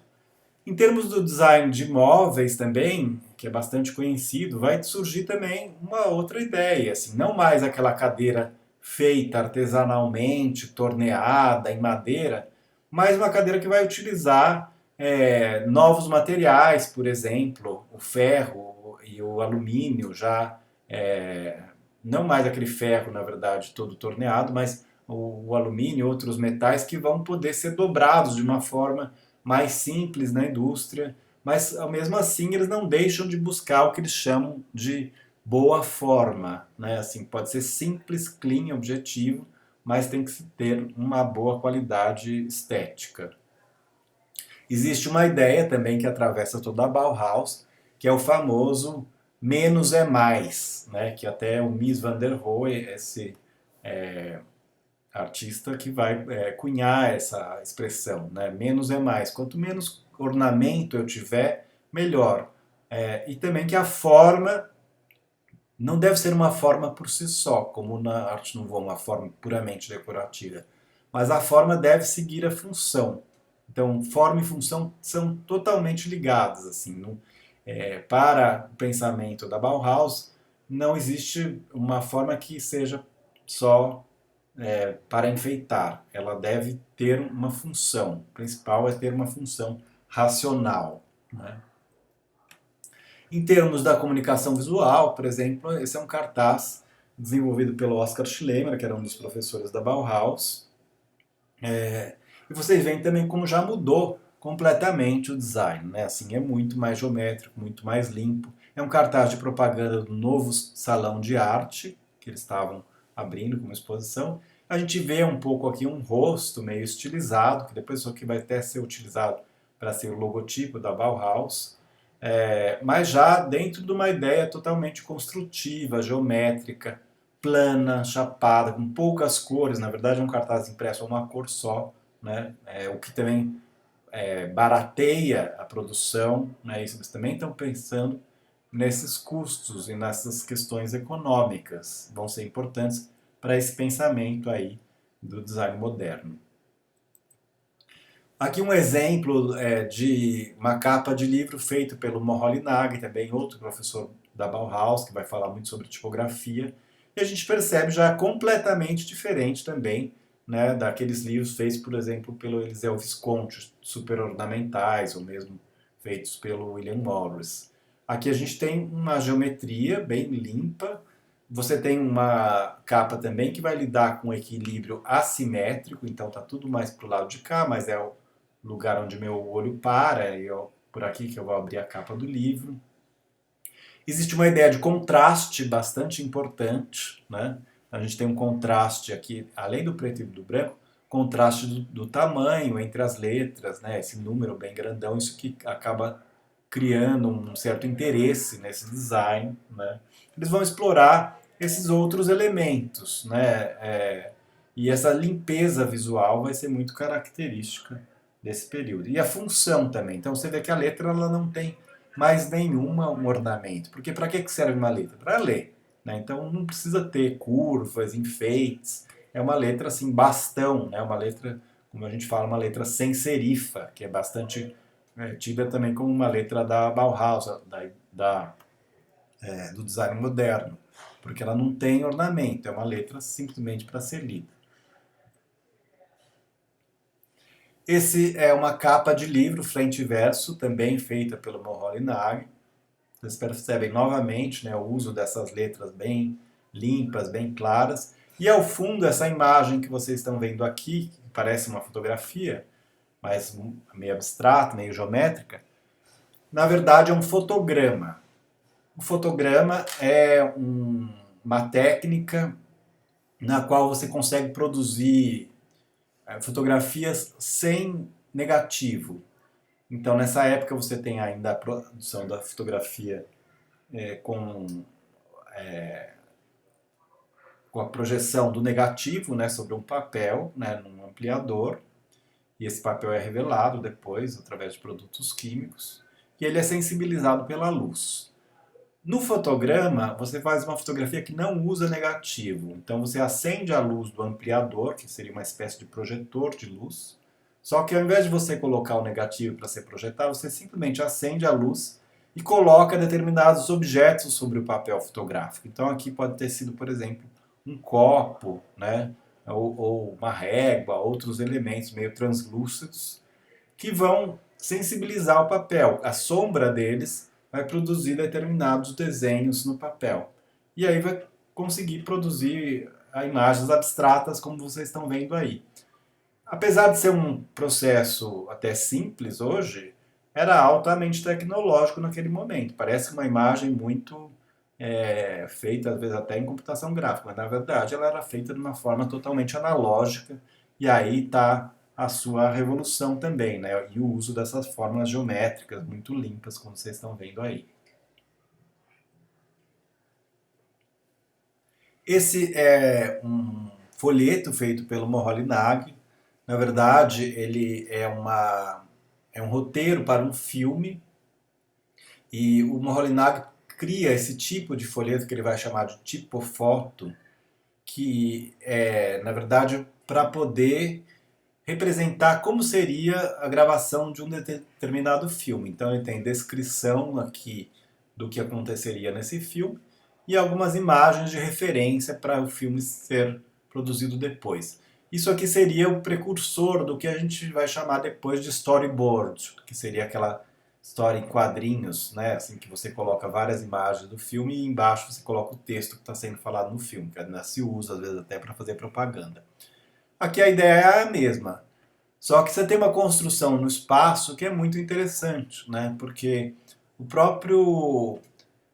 em termos do design de móveis também, que é bastante conhecido, vai surgir também uma outra ideia, assim, não mais aquela cadeira feita artesanalmente, torneada em madeira, mas uma cadeira que vai utilizar novos materiais, por exemplo, o ferro e o alumínio, já não mais aquele ferro, na verdade, todo torneado, mas o alumínio e outros metais que vão poder ser dobrados de uma forma mais simples na indústria, mas mesmo assim eles não deixam de buscar o que eles chamam de boa forma, né? Assim, pode ser simples, clean, objetivo, mas tem que ter uma boa qualidade estética. Existe uma ideia também que atravessa toda a Bauhaus, que é o famoso menos é mais, né? Que até o Mies van der Rohe, esse artista que vai cunhar essa expressão, né? Menos é mais. Quanto menos ornamento eu tiver, melhor. E também que a forma não deve ser uma forma por si só, como na arte nouveau, uma forma puramente decorativa, mas a forma deve seguir a função. Então, forma e função são totalmente ligadas. Assim, para o pensamento da Bauhaus, não existe uma forma que seja só para enfeitar. Ela deve ter uma função. O principal é ter uma função racional. Né? Em termos da comunicação visual, por exemplo, esse é um cartaz desenvolvido pelo Oscar Schlemmer, que era um dos professores da Bauhaus. E vocês veem também como já mudou completamente o design. Né? Assim, é muito mais geométrico, muito mais limpo. É um cartaz de propaganda do novo salão de arte, que eles estavam abrindo como exposição. A gente vê um pouco aqui um rosto meio estilizado, que depois isso aqui vai até ser utilizado para ser o logotipo da Bauhaus, mas já dentro de uma ideia totalmente construtiva, geométrica, plana, chapada, com poucas cores. Na verdade, é um cartaz impresso a uma cor só, né? O que também barateia a produção. Né? Isso eles também estão pensando nesses custos e nessas questões econômicas. Vão ser importantes para esse pensamento aí do design moderno. Aqui um exemplo de uma capa de livro feito pelo Moholy Nagy, também outro professor da Bauhaus, que vai falar muito sobre tipografia. E a gente percebe já completamente diferente também, né, daqueles livros feitos, por exemplo, pelo Eliseu Visconti, super ornamentais, ou mesmo feitos pelo William Morris. Aqui a gente tem uma geometria bem limpa. Você tem uma capa também que vai lidar com equilíbrio assimétrico, então está tudo mais para o lado de cá, mas é o lugar onde meu olho para, e por aqui que eu vou abrir a capa do livro. Existe uma ideia de contraste bastante importante, né? A gente tem um contraste aqui, além do preto e do branco, contraste do tamanho entre as letras, né? Esse número bem grandão, isso que acaba criando um certo interesse nesse design, né? Eles vão explorar esses outros elementos, né? E essa limpeza visual vai ser muito característica desse período. E a função também. Então você vê que a letra ela não tem mais nenhuma um ornamento. Porque para que serve uma letra? Para ler. Né? Então não precisa ter curvas, enfeites. É uma letra assim, bastão, né? Uma letra, como a gente fala, uma letra sem serifa, que é bastante tida também como uma letra da Bauhaus, do design moderno. Porque ela não tem ornamento, é uma letra simplesmente para ser lida. Esse é uma capa de livro, frente e verso, também feita pelo Moholy Nagy. Vocês percebem novamente, né, o uso dessas letras bem limpas, bem claras. E ao fundo, essa imagem que vocês estão vendo aqui, que parece uma fotografia, mas meio abstrata, meio geométrica, na verdade é um fotograma. O fotograma é uma técnica na qual você consegue produzir fotografias sem negativo. Então, nessa época, você tem ainda a produção da fotografia com, com a projeção do negativo, né, sobre um papel, né, num ampliador, e esse papel é revelado depois através de produtos químicos, e ele é sensibilizado pela luz. No fotograma, você faz uma fotografia que não usa negativo. Então você acende a luz do ampliador, que seria uma espécie de projetor de luz. Só que ao invés de você colocar o negativo para ser projetado, você simplesmente acende a luz e coloca determinados objetos sobre o papel fotográfico. Então aqui pode ter sido, por exemplo, um copo, né? Ou uma régua, outros elementos meio translúcidos que vão sensibilizar o papel. A sombra deles vai produzir determinados desenhos no papel. E aí vai conseguir produzir imagens abstratas como vocês estão vendo aí. Apesar de ser um processo até simples hoje, era altamente tecnológico naquele momento. Parece uma imagem muito feita, às vezes até em computação gráfica, mas na verdade ela era feita de uma forma totalmente analógica, e aí está a sua revolução também, né? E o uso dessas fórmulas geométricas muito limpas, como vocês estão vendo aí. Esse é um folheto feito pelo Moholy-Nagy. Na verdade, ele é um roteiro para um filme, e o Moholy-Nagy cria esse tipo de folheto que ele vai chamar de tipofoto, que é, na verdade, para poder representar como seria a gravação de um determinado filme. Então ele tem descrição aqui do que aconteceria nesse filme e algumas imagens de referência para o filme ser produzido depois. Isso aqui seria o precursor do que a gente vai chamar depois de storyboard, que seria aquela história em quadrinhos, né? Assim, que você coloca várias imagens do filme e embaixo você coloca o texto que está sendo falado no filme, que ainda se usa às vezes até para fazer propaganda. Aqui a ideia é a mesma, só que você tem uma construção no espaço que é muito interessante, né? Porque o próprio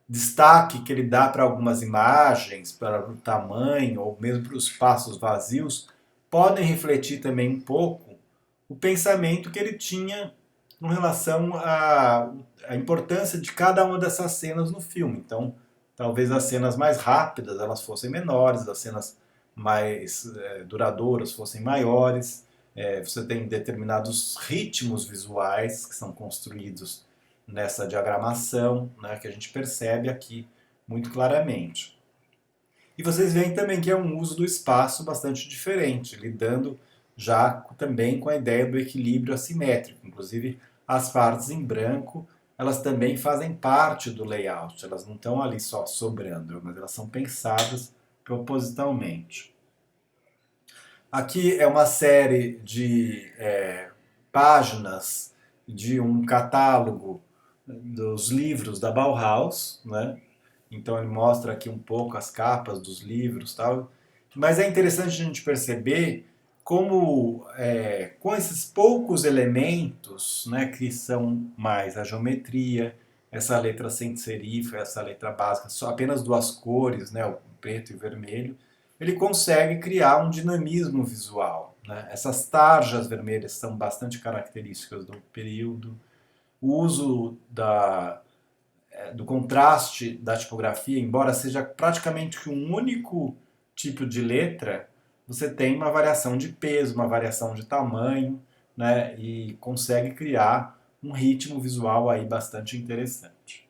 destaque que ele dá para algumas imagens, para o tamanho, ou mesmo para os espaços vazios, podem refletir também um pouco o pensamento que ele tinha com relação à importância de cada uma dessas cenas no filme. Então, talvez as cenas mais rápidas elas fossem menores, as cenas mais duradouras fossem maiores. Você tem determinados ritmos visuais que são construídos nessa diagramação, né, que a gente percebe aqui muito claramente. E vocês veem também que é um uso do espaço bastante diferente, lidando já também com a ideia do equilíbrio assimétrico. Inclusive, as partes em branco, elas também fazem parte do layout, elas não estão ali só sobrando, mas elas são pensadas propositalmente. Aqui é uma série de páginas de um catálogo dos livros da Bauhaus, né? Então ele mostra aqui um pouco as capas dos livros, tal. Mas é interessante a gente perceber como com esses poucos elementos, né, que são mais a geometria, essa letra sem serif, essa letra básica, só apenas duas cores, né, o preto e o vermelho, ele consegue criar um dinamismo visual, né? Essas tarjas vermelhas são bastante características do período. O uso do contraste da tipografia, embora seja praticamente um único tipo de letra, você tem uma variação de peso, uma variação de tamanho, né? E consegue criar um ritmo visual aí bastante interessante.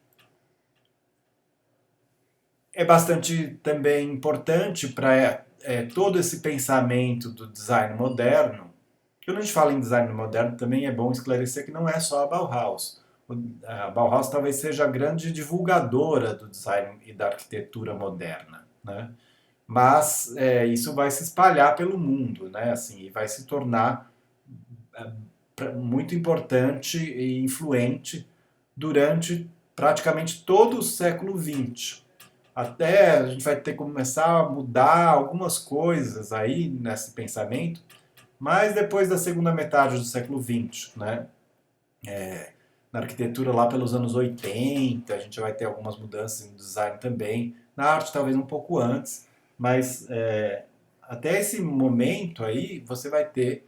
É bastante também importante para todo esse pensamento do design moderno. Quando a gente fala em design moderno, também é bom esclarecer que não é só a Bauhaus. A Bauhaus talvez seja a grande divulgadora do design e da arquitetura moderna, né? Mas isso vai se espalhar pelo mundo, né? Assim, e vai se tornar muito importante e influente durante praticamente todo o século XX. Até a gente vai ter que começar a mudar algumas coisas aí nesse pensamento, mas depois da segunda metade do século XX, né? Na arquitetura lá pelos anos 80, a gente vai ter algumas mudanças no design também, na arte talvez um pouco antes, mas até esse momento aí você vai ter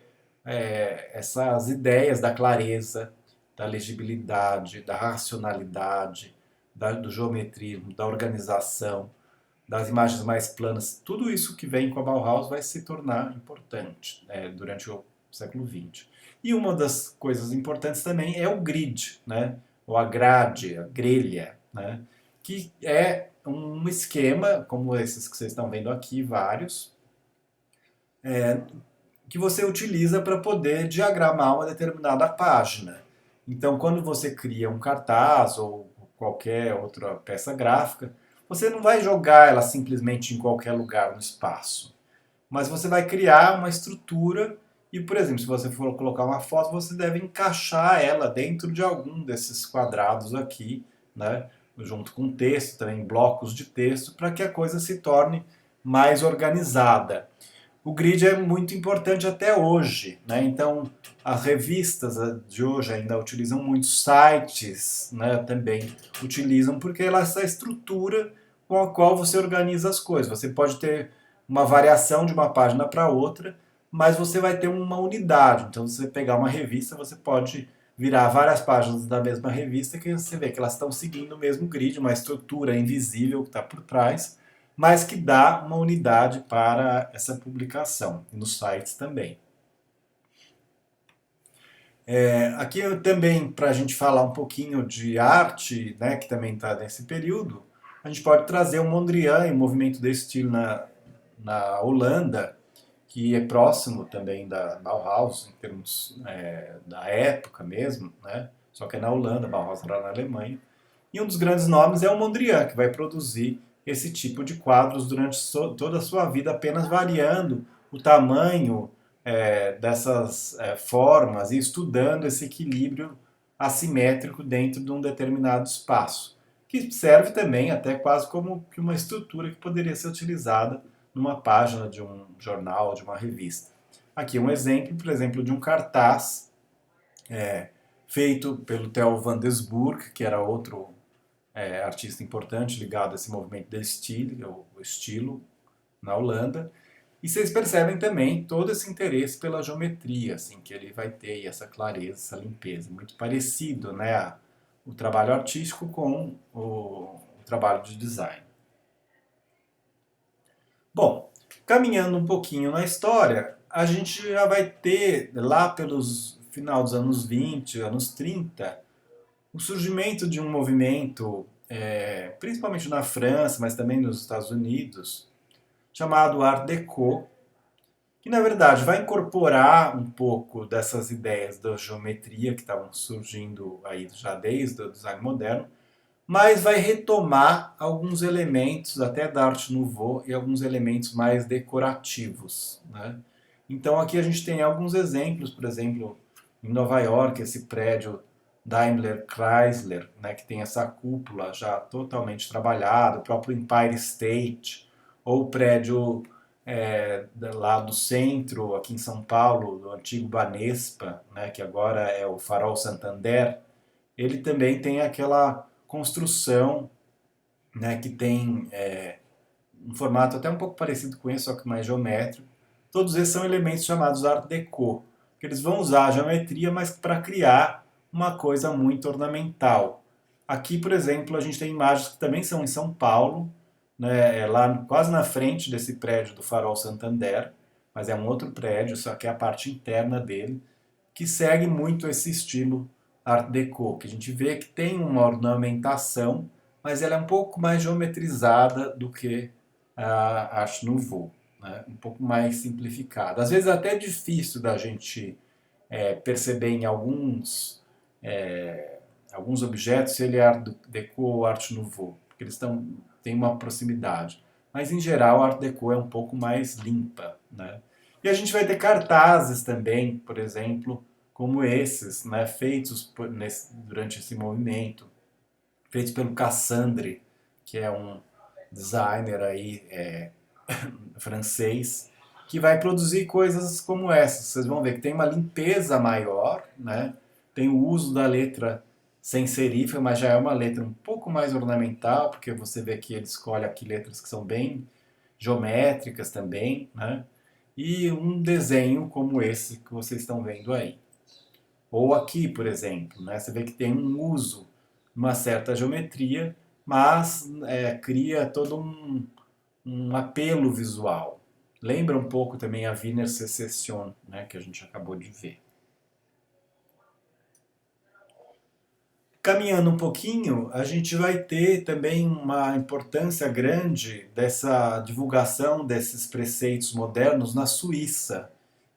essas ideias da clareza, da legibilidade, da racionalidade, do geometrismo, da organização, das imagens mais planas, tudo isso que vem com a Bauhaus vai se tornar importante, né, durante o século XX. E uma das coisas importantes também é o grid, né, ou a grade, a grelha, né, que é um esquema, como esses que vocês estão vendo aqui, vários, que você utiliza para poder diagramar uma determinada página. Então, quando você cria um cartaz ou qualquer outra peça gráfica, você não vai jogar ela simplesmente em qualquer lugar no espaço, mas você vai criar uma estrutura e, por exemplo, se você for colocar uma foto, você deve encaixar ela dentro de algum desses quadrados aqui, né? Junto com texto, também blocos de texto, para que a coisa se torne mais organizada. O grid é muito importante até hoje, né? Então, as revistas de hoje ainda utilizam muitos sites, né? Também utilizam porque ela é essa estrutura com a qual você organiza as coisas. Você pode ter uma variação de uma página para outra, mas você vai ter uma unidade. Então, se você pegar uma revista, você pode virar várias páginas da mesma revista que você vê que elas estão seguindo o mesmo grid, uma estrutura invisível que está por trás, mas que dá uma unidade para essa publicação, e nos sites também. Aqui também, para a gente falar um pouquinho de arte, né, que também está nesse período, a gente pode trazer o Mondrian e o movimento desse estilo na Holanda, que é próximo também da Bauhaus, em termos da época mesmo, né? Só que é na Holanda, Bauhaus era na Alemanha. E um dos grandes nomes é o Mondrian, que vai produzir esse tipo de quadros durante toda a sua vida, apenas variando o tamanho dessas formas e estudando esse equilíbrio assimétrico dentro de um determinado espaço, que serve também até quase como que uma estrutura que poderia ser utilizada numa página de um jornal, de uma revista. Aqui um exemplo, por exemplo, de um cartaz feito pelo Theo van Desburg, que era outro artista importante ligado a esse movimento de estilo, o estilo na Holanda. E vocês percebem também todo esse interesse pela geometria, assim, que ele vai ter, e essa clareza, essa limpeza. Muito parecido, né, o trabalho artístico com o trabalho de design. Bom, caminhando um pouquinho na história, a gente já vai ter, lá pelos final dos anos 20, anos 30, o surgimento de um movimento, principalmente na França, mas também nos Estados Unidos, chamado Art Deco, que na verdade vai incorporar um pouco dessas ideias da geometria que estavam surgindo aí já desde o design moderno, mas vai retomar alguns elementos até da Arte Nouveau e alguns elementos mais decorativos, né? Então aqui a gente tem alguns exemplos, por exemplo, em Nova York, esse prédio Daimler Chrysler, né, que tem essa cúpula já totalmente trabalhada, o próprio Empire State, ou o prédio lá do centro, aqui em São Paulo, do antigo Banespa, né, que agora é o Farol Santander, ele também tem aquela construção, né, que tem um formato até um pouco parecido com esse, só que mais geométrico. Todos esses são elementos chamados Art Deco, que eles vão usar a geometria, mas para criar uma coisa muito ornamental. Aqui, por exemplo, a gente tem imagens que também são em São Paulo, né, lá quase na frente desse prédio do Farol Santander, mas é um outro prédio, só que é a parte interna dele, que segue muito esse estilo Art Deco, que a gente vê que tem uma ornamentação, mas ela é um pouco mais geometrizada do que a Arte Nouveau, né? Um pouco mais simplificada. Às vezes é até difícil da gente perceber em alguns objetos se ele é Art Deco ou Art Nouveau, porque eles têm uma proximidade. Mas em geral a Art Deco é um pouco mais limpa, né? E a gente vai ter cartazes também, por exemplo, como esses, né, feitos durante esse movimento, feitos pelo Cassandre, que é um designer aí francês, que vai produzir coisas como essas. Vocês vão ver que tem uma limpeza maior, né? Tem o uso da letra sem serifa, mas já é uma letra um pouco mais ornamental, porque você vê que ele escolhe aqui letras que são bem geométricas também, né? E um desenho como esse que vocês estão vendo aí. Ou aqui, por exemplo, né? Você vê que tem um uso, uma certa geometria, mas cria todo um apelo visual. Lembra um pouco também a Wiener Secession, né, que a gente acabou de ver. Caminhando um pouquinho, a gente vai ter também uma importância grande dessa divulgação desses preceitos modernos na Suíça.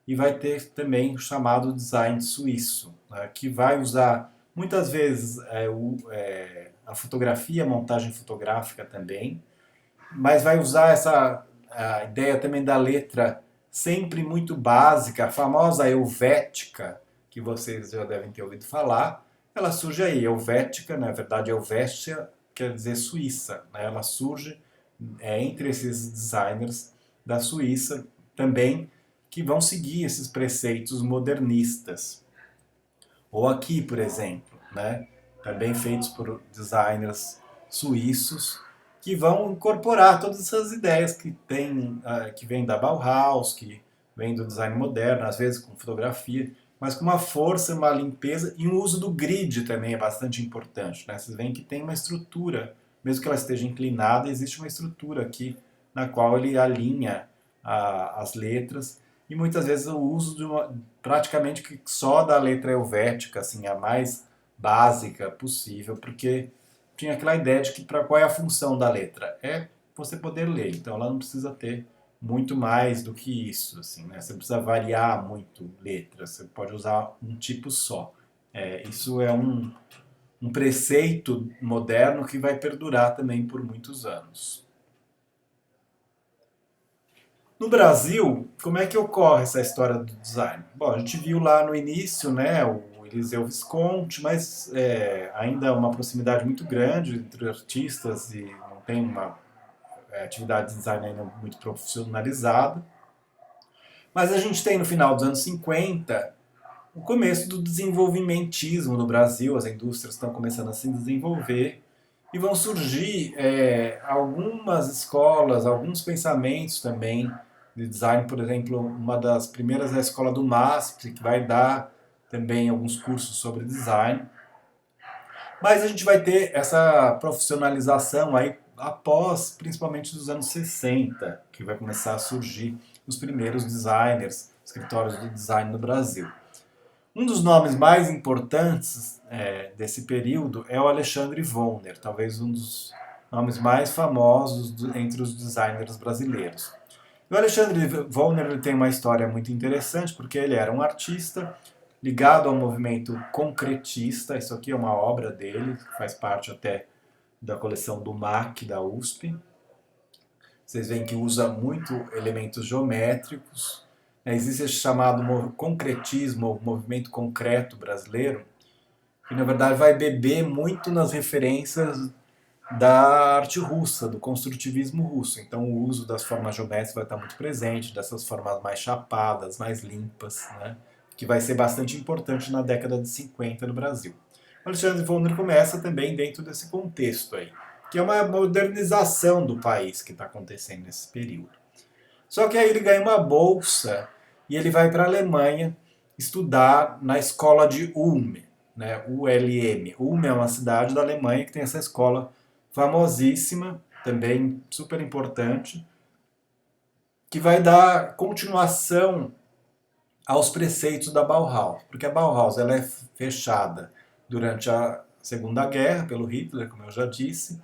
E vai ter também o chamado design suíço, né, que vai usar muitas vezes a fotografia, a montagem fotográfica também, mas vai usar essa a ideia também da letra sempre muito básica, a famosa helvética, que vocês já devem ter ouvido falar. Ela surge aí, helvética, na verdade Helvétia quer dizer Suíça, né? Ela surge entre esses designers da Suíça também, que vão seguir esses preceitos modernistas. Ou aqui, por exemplo, né? Também feitos por designers suíços que vão incorporar todas essas ideias que tem, que vêm da Bauhaus, que vem do design moderno, às vezes com fotografia, mas com uma força, uma limpeza e um uso do grid também é bastante importante. Né? Vocês veem que tem uma estrutura, mesmo que ela esteja inclinada, existe uma estrutura aqui na qual ele alinha as letras e muitas vezes o uso de praticamente que só da letra helvética, assim, a mais básica possível, porque tinha aquela ideia de que para qual é a função da letra? É você poder ler, então ela não precisa ter muito mais do que isso, assim, né? Você não precisa variar muito letras, você pode usar um tipo só. Isso é um preceito moderno que vai perdurar também por muitos anos. No Brasil, como é que ocorre essa história do design? Bom, a gente viu lá no início, né, o Eliseu Visconti, mas ainda uma proximidade muito grande entre artistas e não tem uma atividade de design ainda muito profissionalizada. Mas a gente tem no final dos anos 50 o começo do desenvolvimentismo no Brasil, as indústrias estão começando a se desenvolver e vão surgir algumas escolas, alguns pensamentos também de design, por exemplo, uma das primeiras é a escola do MASP, que vai dar também alguns cursos sobre design. Mas a gente vai ter essa profissionalização aí após, principalmente dos anos 60, que vai começar a surgir os primeiros designers, escritórios de design no Brasil. Um dos nomes mais importantes desse período é o Alexandre Vonner, talvez um dos nomes mais famosos entre os designers brasileiros. O Alexandre Vonner ele tem uma história muito interessante, porque ele era um artista ligado ao movimento concretista. Isso aqui é uma obra dele, que faz parte até da coleção do MAC, da USP. Vocês veem que usa muito elementos geométricos. Existe esse chamado concretismo, ou movimento concreto brasileiro, que na verdade vai beber muito nas referências da arte russa, do construtivismo russo. Então o uso das formas geométricas vai estar muito presente, dessas formas mais chapadas, mais limpas, né? Que vai ser bastante importante na década de 50 no Brasil. O Alexandre Vonner começa também dentro desse contexto aí, que é uma modernização do país que está acontecendo nesse período. Só que aí ele ganha uma bolsa e ele vai para a Alemanha estudar na escola de Ulm, né, ULM. Ulm é uma cidade da Alemanha que tem essa escola famosíssima, também super importante, que vai dar continuação aos preceitos da Bauhaus, porque a Bauhaus ela é fechada durante a Segunda Guerra pelo Hitler, como eu já disse,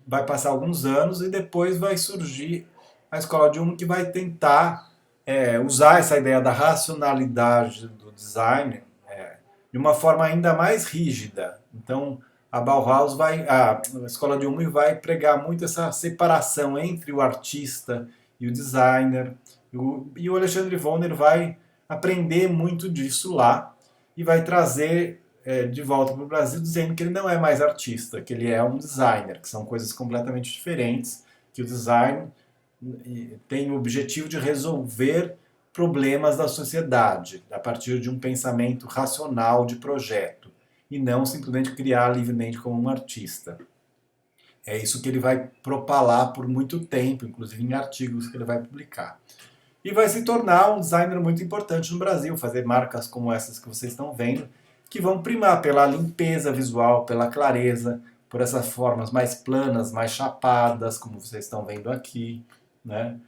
vai passar alguns anos e depois vai surgir a escola de Ulm que vai tentar usar essa ideia da racionalidade do design de uma forma ainda mais rígida. Então, a escola de Ulm vai pregar muito essa separação entre o artista e o designer. E o Alexandre Vonner vai aprender muito disso lá e vai trazer de volta para o Brasil dizendo que ele não é mais artista, que ele é um designer, que são coisas completamente diferentes, que o design tem o objetivo de resolver problemas da sociedade a partir de um pensamento racional de projeto e não simplesmente criar livremente como um artista. É isso que ele vai propalar por muito tempo, inclusive em artigos que ele vai publicar. e vai se tornar um designer muito importante no Brasil, fazer marcas como essas que vocês estão vendo, que vão primar pela limpeza visual, pela clareza, por essas formas mais planas, mais chapadas, como vocês estão vendo aqui, né?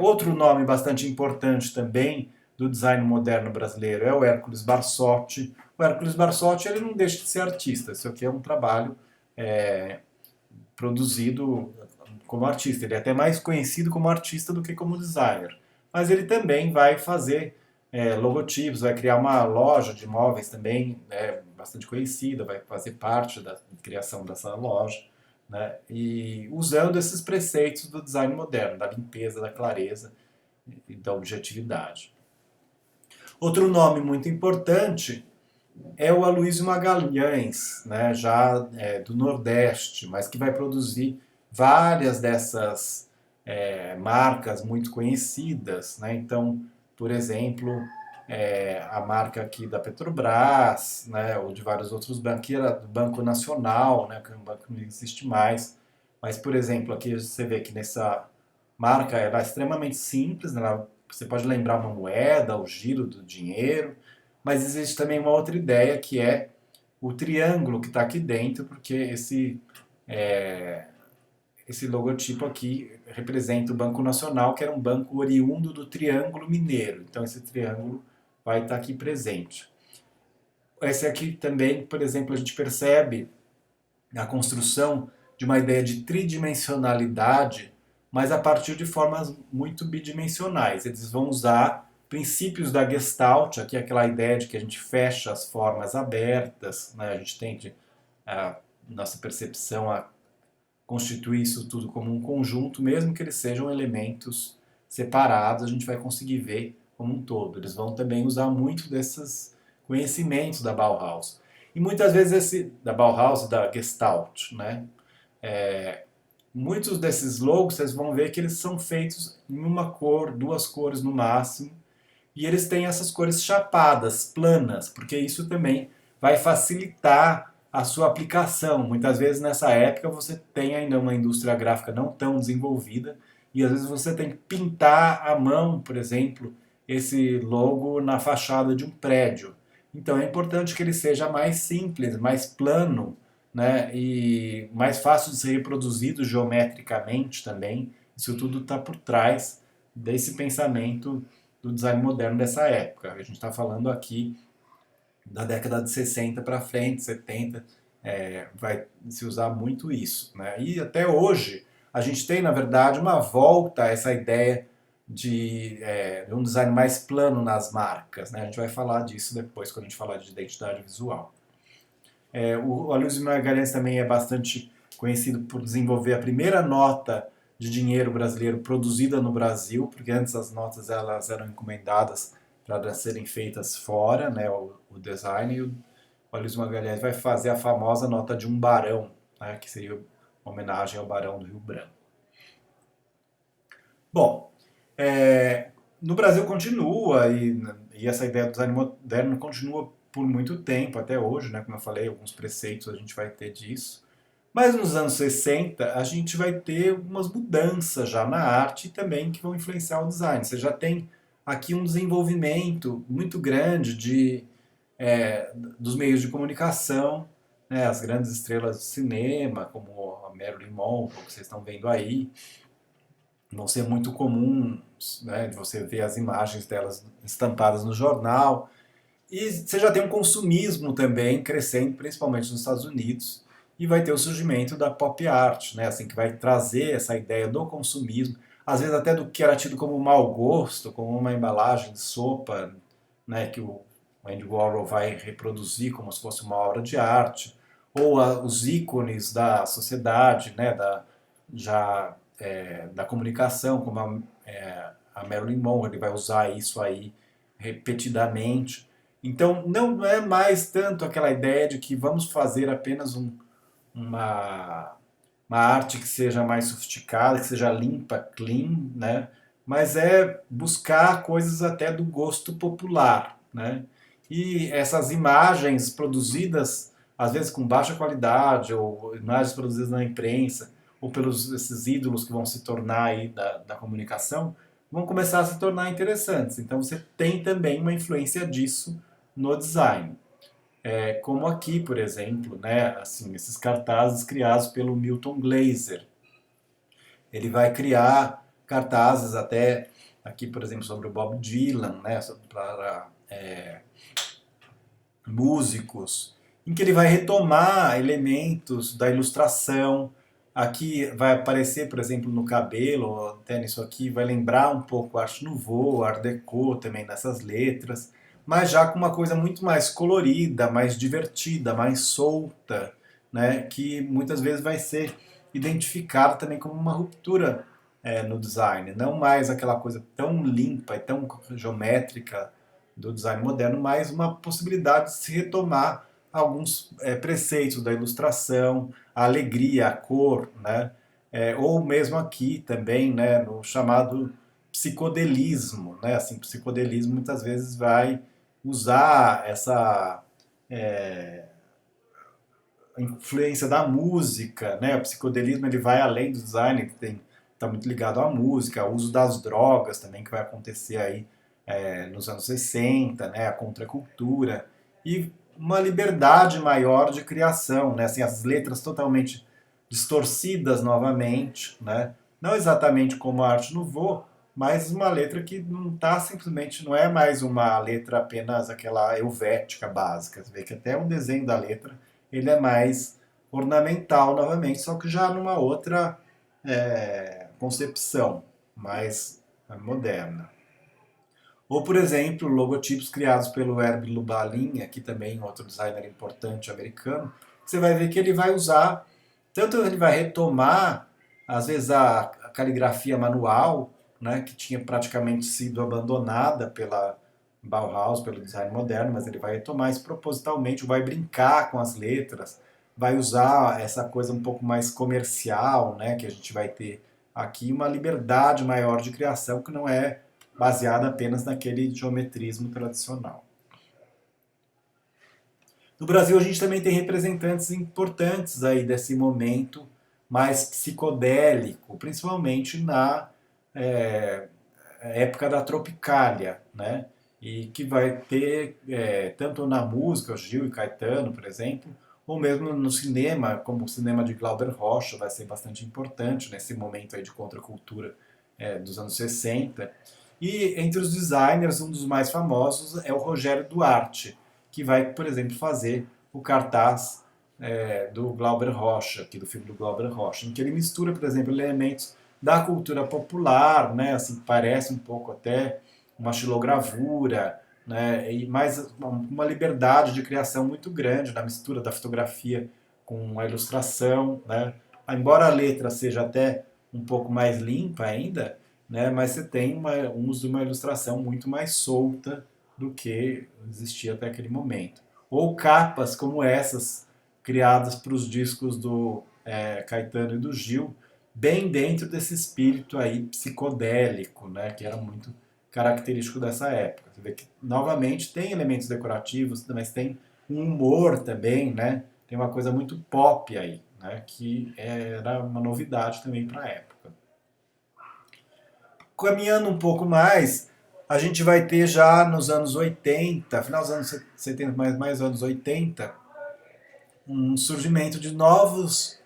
Outro nome bastante importante também do design moderno brasileiro é o Hércules Barsotti. O Hércules Barsotti ele não deixa de ser artista, isso aqui é um trabalho é, produzido como artista. Ele é até mais conhecido como artista do que como designer. Mas ele também vai fazer logotipos, vai criar uma loja de móveis também bastante conhecida, vai fazer parte da criação dessa loja, né? E usando esses preceitos do design moderno, da limpeza, da clareza e da objetividade. Outro nome muito importante é o Aloysio Magalhães, né, já do Nordeste, mas que vai produzir várias dessas marcas muito conhecidas. Né? Então, por exemplo, a marca aqui da Petrobras, né, ou de vários outros bancos, aqui era do Banco Nacional, né, que é um banco que não existe mais. Mas, por exemplo, aqui você vê que nessa marca ela é extremamente simples, né, você pode lembrar uma moeda, o giro do dinheiro, mas existe também uma outra ideia que é o triângulo que está aqui dentro, porque esse logotipo aqui representa o Banco Nacional, que era um banco oriundo do Triângulo Mineiro. Então esse triângulo vai estar aqui presente. Esse aqui também, por exemplo, a gente percebe a construção de uma ideia de tridimensionalidade, mas a partir de formas muito bidimensionais. Eles vão usar princípios da Gestalt, aqui é aquela ideia de que a gente fecha as formas abertas, né? A gente tende a nossa percepção a constituir isso tudo como um conjunto, mesmo que eles sejam elementos separados, a gente vai conseguir ver como um todo. Eles vão também usar muito desses conhecimentos da Bauhaus. E muitas vezes da Bauhaus e da Gestalt, né? Muitos desses logos vocês vão ver que eles são feitos em uma cor, duas cores no máximo, e eles têm essas cores chapadas, planas, porque isso também vai facilitar a sua aplicação. Muitas vezes nessa época você tem ainda uma indústria gráfica não tão desenvolvida e às vezes você tem que pintar à mão, por exemplo, esse logo na fachada de um prédio. Então é importante que ele seja mais simples, mais plano, né, e mais fácil de ser reproduzido geometricamente também. Isso tudo está por trás desse pensamento do design moderno dessa época. A gente está falando aqui da década de 60 para frente, 70, vai se usar muito isso. Né? E até hoje a gente tem, na verdade, uma volta a essa ideia de um design mais plano nas marcas. Né? A gente vai falar disso depois, quando a gente falar de identidade visual. O Aloysio Magalhães também é bastante conhecido por desenvolver a primeira nota de dinheiro brasileiro produzida no Brasil, porque antes as notas elas eram encomendadas para serem feitas fora, né, o design, e o Aloysio Magalhães vai fazer a famosa nota de um barão, né, que seria uma homenagem ao Barão do Rio Branco. Bom, no Brasil continua, e essa ideia do design moderno continua por muito tempo, até hoje, né, como eu falei, alguns preceitos a gente vai ter disso. Mas nos anos 60 a gente vai ter algumas mudanças já na arte também que vão influenciar o design. Você já tem aqui um desenvolvimento muito grande dos meios de comunicação, né, as grandes estrelas do cinema, como a Marilyn Monroe, que vocês estão vendo aí, vão ser muito comuns, né, de você ver as imagens delas estampadas no jornal. E você já tem um consumismo também crescendo, principalmente nos Estados Unidos, e vai ter o surgimento da pop art, né? Assim, que vai trazer essa ideia do consumismo, às vezes até do que era tido como mau gosto, como uma embalagem de sopa, né? Que o Andy Warhol vai reproduzir como se fosse uma obra de arte, ou os ícones da sociedade, né? Da comunicação, como a Marilyn Monroe, ele vai usar isso aí repetidamente. Então, não é mais tanto aquela ideia de que vamos fazer apenas uma, uma arte que seja mais sofisticada, que seja limpa, clean, né? Mas é buscar coisas até do gosto popular, né? E essas imagens produzidas, às vezes com baixa qualidade, ou imagens produzidas na imprensa, ou pelos esses ídolos que vão se tornar aí da comunicação, vão começar a se tornar interessantes. Então você tem também uma influência disso no design. Como aqui, por exemplo, né, assim, esses cartazes criados pelo Milton Glaser. Ele vai criar cartazes até aqui, por exemplo, sobre o Bob Dylan, né, para músicos, em que ele vai retomar elementos da ilustração. Aqui vai aparecer, por exemplo, no cabelo, até nisso aqui, vai lembrar um pouco Art Nouveau, Art Deco também nessas letras, mas já com uma coisa muito mais colorida, mais divertida, mais solta, né, que muitas vezes vai ser identificada também como uma ruptura no design, não mais aquela coisa tão limpa e tão geométrica do design moderno, mas uma possibilidade de se retomar alguns preceitos da ilustração, a alegria, a cor, né? Ou mesmo aqui também, né, no chamado psicodelismo, né? Assim, psicodelismo muitas vezes vai usar essa influência da música, né? O psicodelismo ele vai além do design, que tem está muito ligado à música, ao uso das drogas também que vai acontecer aí nos anos 60, né? A contracultura e uma liberdade maior de criação, né? Assim, as letras totalmente distorcidas novamente, né? Não exatamente como a Arte Nouveau, mas uma letra que não está simplesmente, não é mais uma letra apenas aquela helvética básica. Você vê que até o desenho da letra ele é mais ornamental novamente, só que já numa outra concepção mais moderna. Ou, por exemplo, logotipos criados pelo Herb Lubalin, aqui também outro designer importante americano, você vai ver que ele vai usar, tanto ele vai retomar, às vezes, a caligrafia manual, né, que tinha praticamente sido abandonada pela Bauhaus, pelo design moderno, mas ele vai retomar isso propositalmente, vai brincar com as letras, vai usar essa coisa um pouco mais comercial, né, que a gente vai ter aqui, uma liberdade maior de criação que não é baseada apenas naquele geometrismo tradicional. No Brasil, a gente também tem representantes importantes aí desse momento mais psicodélico, principalmente na é, época da Tropicália, né? E que vai ter, tanto na música, o Gil e Caetano, por exemplo, ou mesmo no cinema, como o cinema de Glauber Rocha vai ser bastante importante nesse momento aí de contracultura dos anos 60. E entre os designers, um dos mais famosos é o Rogério Duarte, que vai, por exemplo, fazer o cartaz do Glauber Rocha, aqui do filme do Glauber Rocha, em que ele mistura, por exemplo, elementos da cultura popular, né, assim, parece um pouco até uma xilogravura, né, e mais uma liberdade de criação muito grande na mistura da fotografia com a ilustração, né, embora a letra seja até um pouco mais limpa ainda, né, mas você tem um uso de uma ilustração muito mais solta do que existia até aquele momento. Ou capas como essas, criadas para os discos do Caetano e do Gil, bem dentro desse espírito aí psicodélico, né, que era muito característico dessa época. Você vê que, novamente, tem elementos decorativos, mas tem um humor também, né, tem uma coisa muito pop aí, né, que era uma novidade também para a época. Caminhando um pouco mais, a gente vai ter já nos anos 80, final dos anos 70, mais anos 80, um surgimento de novos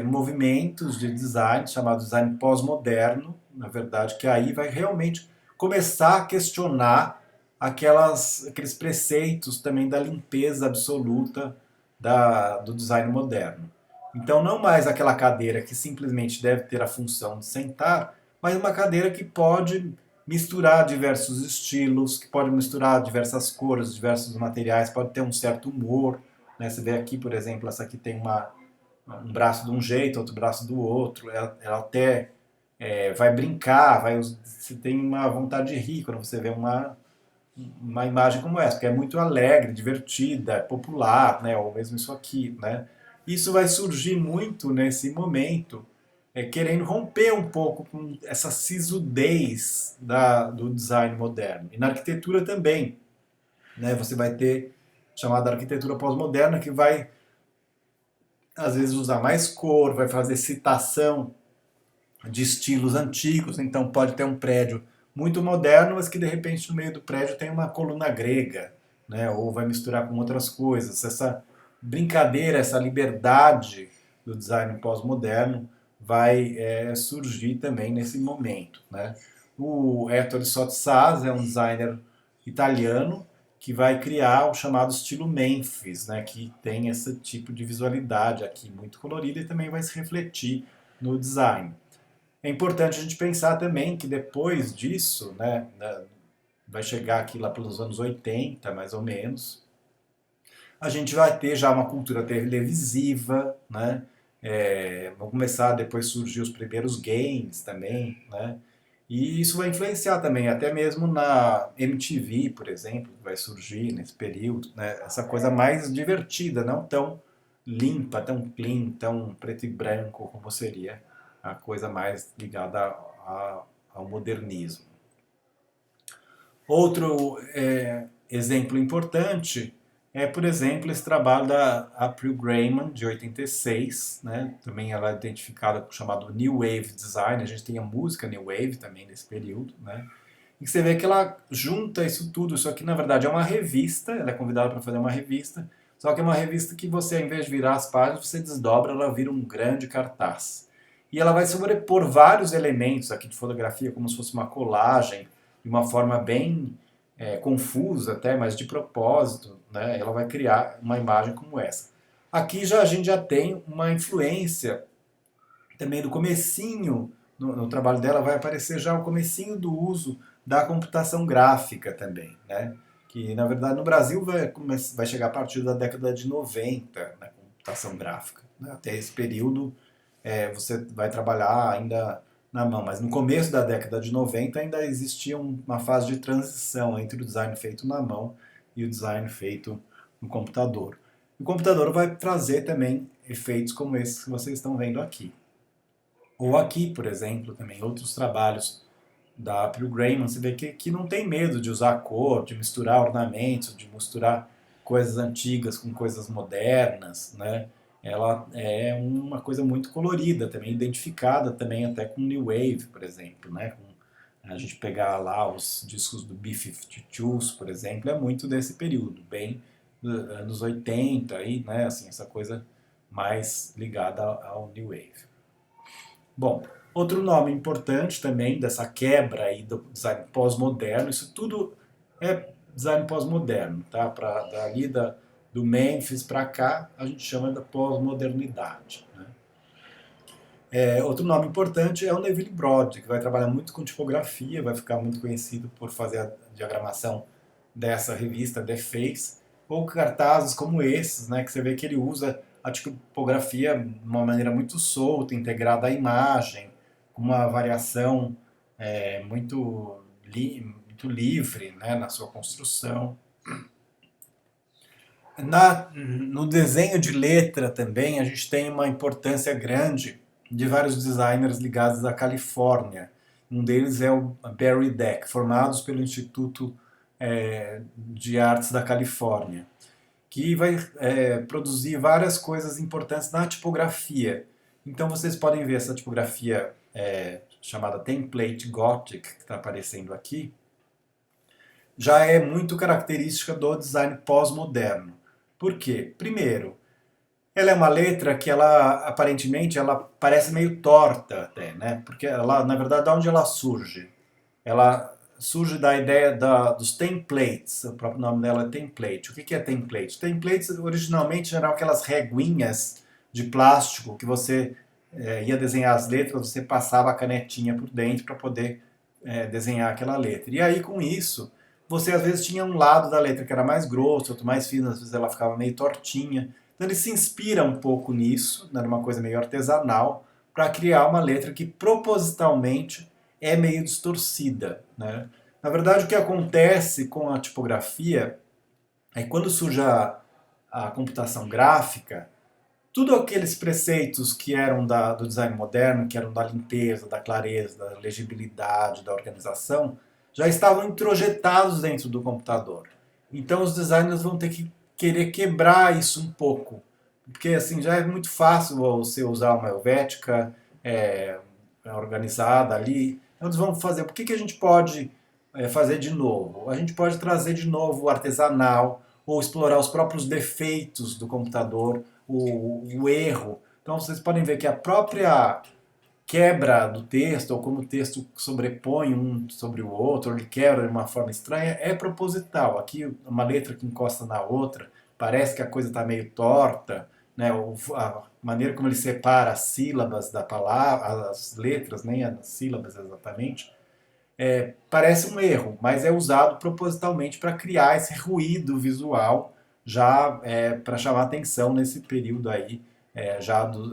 movimentos de design, chamado design pós-moderno, na verdade, que aí vai realmente começar a questionar aqueles preceitos também da limpeza absoluta do design moderno. Então, não mais aquela cadeira que simplesmente deve ter a função de sentar, mas uma cadeira que pode misturar diversos estilos, que pode misturar diversas cores, diversos materiais, pode ter um certo humor. Né? Você vê aqui, por exemplo, essa aqui tem um braço de um jeito, outro braço do outro. Ela até vai brincar, você tem uma vontade de rir quando você vê uma imagem como essa, porque é muito alegre, divertida, popular, né? Ou mesmo isso aqui, né? Isso vai surgir muito nesse momento, querendo romper um pouco com essa sisudez do design moderno. E na arquitetura também, né? Você vai ter chamada arquitetura pós-moderna, que vai às vezes usar mais cor, vai fazer citação de estilos antigos, então pode ter um prédio muito moderno, mas que de repente no meio do prédio tem uma coluna grega, né? Ou vai misturar com outras coisas. Essa brincadeira, essa liberdade do design pós-moderno vai surgir também nesse momento, né? O Ettore Sottsass é um designer italiano que vai criar o chamado estilo Memphis, né? Que tem esse tipo de visualidade aqui muito colorida e também vai se refletir no design. É importante a gente pensar também que depois disso, né, vai chegar aqui lá pelos anos 80, mais ou menos, a gente vai ter já uma cultura televisiva, né? Vão começar depois a surgir os primeiros games também, né? E isso vai influenciar também, até mesmo na MTV, por exemplo, que vai surgir nesse período, né? Essa coisa mais divertida, não tão limpa, tão clean, tão preto e branco como seria a coisa mais ligada ao modernismo. Outro exemplo importante é, por exemplo, esse trabalho da April Grayman, de 86, né? Também ela é identificada com o chamado New Wave Design, a gente tem a música New Wave também nesse período, né? E que você vê que ela junta isso tudo, isso aqui na verdade é uma revista, ela é convidada para fazer uma revista, só que é uma revista que você, ao invés de virar as páginas, você desdobra, ela vira um grande cartaz. E ela vai sobrepor vários elementos aqui de fotografia, como se fosse uma colagem, de uma forma bem confusa até, mas de propósito, né? Ela vai criar uma imagem como essa. Aqui já a gente já tem uma influência também do comecinho no trabalho dela, vai aparecer já o comecinho do uso da computação gráfica também, né? Que na verdade no Brasil vai chegar a partir da década de 90 na computação gráfica, né? Até esse período você vai trabalhar ainda na mão, mas no começo da década de 90 ainda existia uma fase de transição entre o design feito na mão e o design feito no computador. O computador vai trazer também efeitos como esses que vocês estão vendo aqui. Ou aqui, por exemplo, também outros trabalhos da April Grayman, você vê que não tem medo de usar cor, de misturar ornamentos, de misturar coisas antigas com coisas modernas, né? Ela é uma coisa muito colorida também, identificada também até com New Wave, por exemplo, né? A gente pegar lá os discos do B-52s, por exemplo, é muito desse período, bem anos 80, aí, né? Assim, essa coisa mais ligada ao New Wave. Bom, outro nome importante também dessa quebra aí do design pós-moderno, isso tudo é design pós-moderno, tá? Dali do Memphis para cá, a gente chama da pós-modernidade. Né? Outro nome importante é o Neville Brod, que vai trabalhar muito com tipografia, vai ficar muito conhecido por fazer a diagramação dessa revista The Face, ou cartazes como esses, né, que você vê que ele usa a tipografia de uma maneira muito solta, integrada à imagem, com uma variação muito livre, né, na sua construção. No desenho de letra também a gente tem uma importância grande de vários designers ligados à Califórnia. Um deles é o Barry Deck, formados pelo Instituto de Artes da Califórnia, que vai produzir várias coisas importantes na tipografia. Então vocês podem ver essa tipografia chamada Template Gothic, que está aparecendo aqui, já é muito característica do design pós-moderno. Por quê? Primeiro, ela é uma letra que ela aparentemente ela parece meio torta até, né? Porque ela, na verdade, de onde ela surge? Ela surge da ideia dos templates, o próprio nome dela é template. O que é template? Templates originalmente eram aquelas reguinhas de plástico que você ia desenhar as letras, você passava a canetinha por dentro para poder desenhar aquela letra. E aí com isso, você às vezes tinha um lado da letra que era mais grosso, outro mais fino, às vezes ela ficava meio tortinha. Então ele se inspira um pouco nisso, né, numa coisa meio artesanal, para criar uma letra que propositalmente é meio distorcida. Né? Na verdade, o que acontece com a tipografia é que quando surge a computação gráfica, tudo aqueles preceitos que eram do design moderno, que eram da limpeza, da clareza, da legibilidade, da organização, já estavam introjetados dentro do computador. Então os designers vão ter que querer quebrar isso um pouco, porque assim já é muito fácil você usar uma Helvética, organizada ali. Então, eles vão fazer, o que que a gente pode fazer de novo? A gente pode trazer de novo o artesanal, ou explorar os próprios defeitos do computador, o erro. Então vocês podem ver que a própria quebra do texto, ou como o texto sobrepõe um sobre o outro, ou ele quebra de uma forma estranha, é proposital. Aqui, uma letra que encosta na outra, parece que a coisa está meio torta, né? A maneira como ele separa as sílabas da palavra, as letras, nem as sílabas exatamente, parece um erro, mas é usado propositalmente para criar esse ruído visual, já para chamar atenção nesse período aí,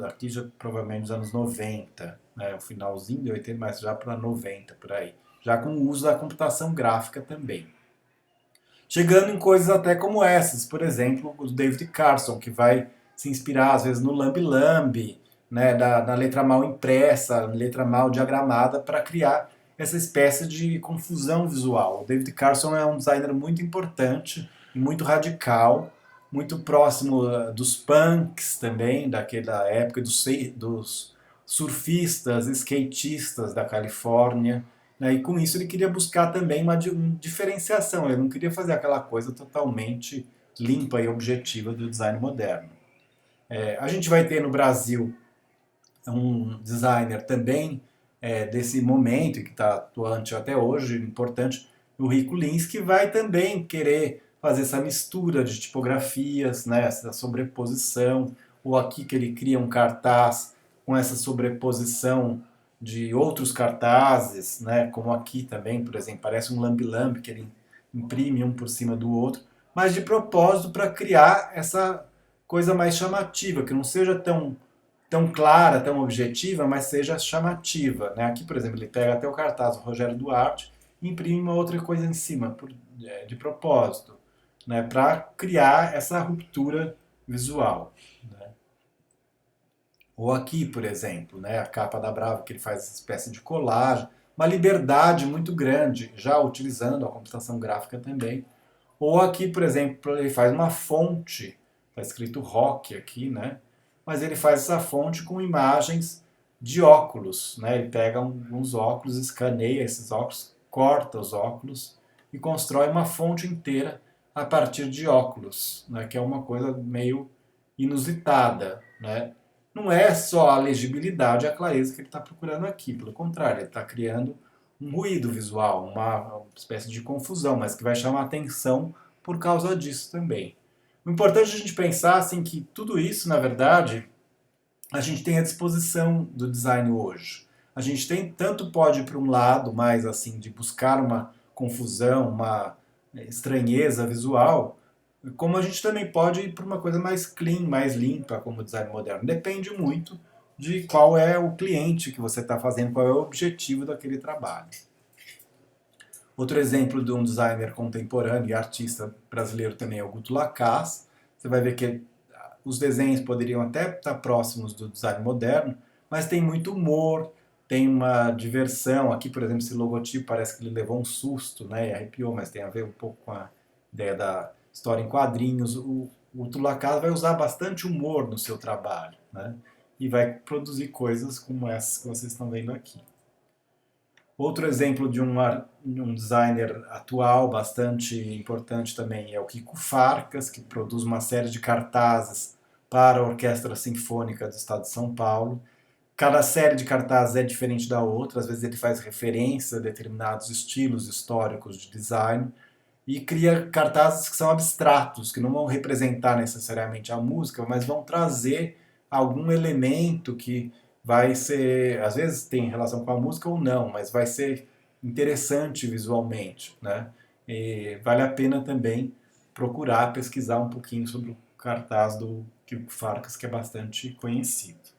aqui já provavelmente dos anos 90, né, o finalzinho de 80, mas já para 90 por aí, já com o uso da computação gráfica também. Chegando em coisas até como essas, por exemplo, o David Carson, que vai se inspirar às vezes no Lambi Lambi, né, na letra mal impressa, letra mal diagramada, para criar essa espécie de confusão visual. O David Carson é um designer muito importante e muito radical, muito próximo dos punks também, daquela época, dos surfistas, skatistas da Califórnia, né? E com isso ele queria buscar também uma diferenciação, ele não queria fazer aquela coisa totalmente limpa e objetiva do design moderno. A gente vai ter no Brasil um designer também desse momento, que está atuante até hoje, importante, o Rico Lins, que vai também querer fazer essa mistura de tipografias, né, essa sobreposição, ou aqui que ele cria um cartaz com essa sobreposição de outros cartazes, né, como aqui também, por exemplo, parece um lambi-lambi que ele imprime um por cima do outro, mas de propósito para criar essa coisa mais chamativa, que não seja tão clara, tão objetiva, mas seja chamativa. Né? Aqui, por exemplo, ele pega até o cartaz do Rogério Duarte e imprime uma outra coisa em cima, de propósito, né? Para criar essa ruptura visual. Né? Ou aqui, por exemplo, né? A capa da Bravo, que ele faz essa espécie de colagem, uma liberdade muito grande, já utilizando a computação gráfica também. Ou aqui, por exemplo, ele faz uma fonte, está escrito rock aqui, né? Mas ele faz essa fonte com imagens de óculos, né? Ele pega uns óculos, escaneia esses óculos, corta os óculos e constrói uma fonte inteira a partir de óculos, né? Que é uma coisa meio inusitada, né? Não é só a legibilidade e a clareza que ele está procurando aqui, pelo contrário, ele está criando um ruído visual, uma espécie de confusão, mas que vai chamar atenção por causa disso também. O importante é a gente pensar assim, que tudo isso, na verdade, a gente tem à disposição do design hoje. A gente tem tanto pode ir para um lado mais assim de buscar uma confusão, uma estranheza visual, como a gente também pode ir para uma coisa mais clean, mais limpa, como o design moderno. Depende muito de qual é o cliente que você está fazendo, qual é o objetivo daquele trabalho. Outro exemplo de um designer contemporâneo e artista brasileiro também é o Guto Lacaz. Você vai ver que os desenhos poderiam até estar próximos do design moderno, mas tem muito humor, tem uma diversão. Aqui, por exemplo, esse logotipo parece que ele levou um susto, né, e arrepiou, mas tem a ver um pouco com a ideia da história em quadrinhos. O Guto Lacaz vai usar bastante humor no seu trabalho, né, e vai produzir coisas como essas que vocês estão vendo aqui. Outro exemplo de um designer atual bastante importante também é o Kiko Farcas, que produz uma série de cartazes para a Orquestra Sinfônica do Estado de São Paulo. Cada série de cartazes é diferente da outra, às vezes ele faz referência a determinados estilos históricos de design e cria cartazes que são abstratos, que não vão representar necessariamente a música, mas vão trazer algum elemento que vai ser, às vezes tem relação com a música ou não, mas vai ser interessante visualmente, né? E vale a pena também procurar pesquisar um pouquinho sobre o cartaz do Kiko Farcas, que é bastante conhecido.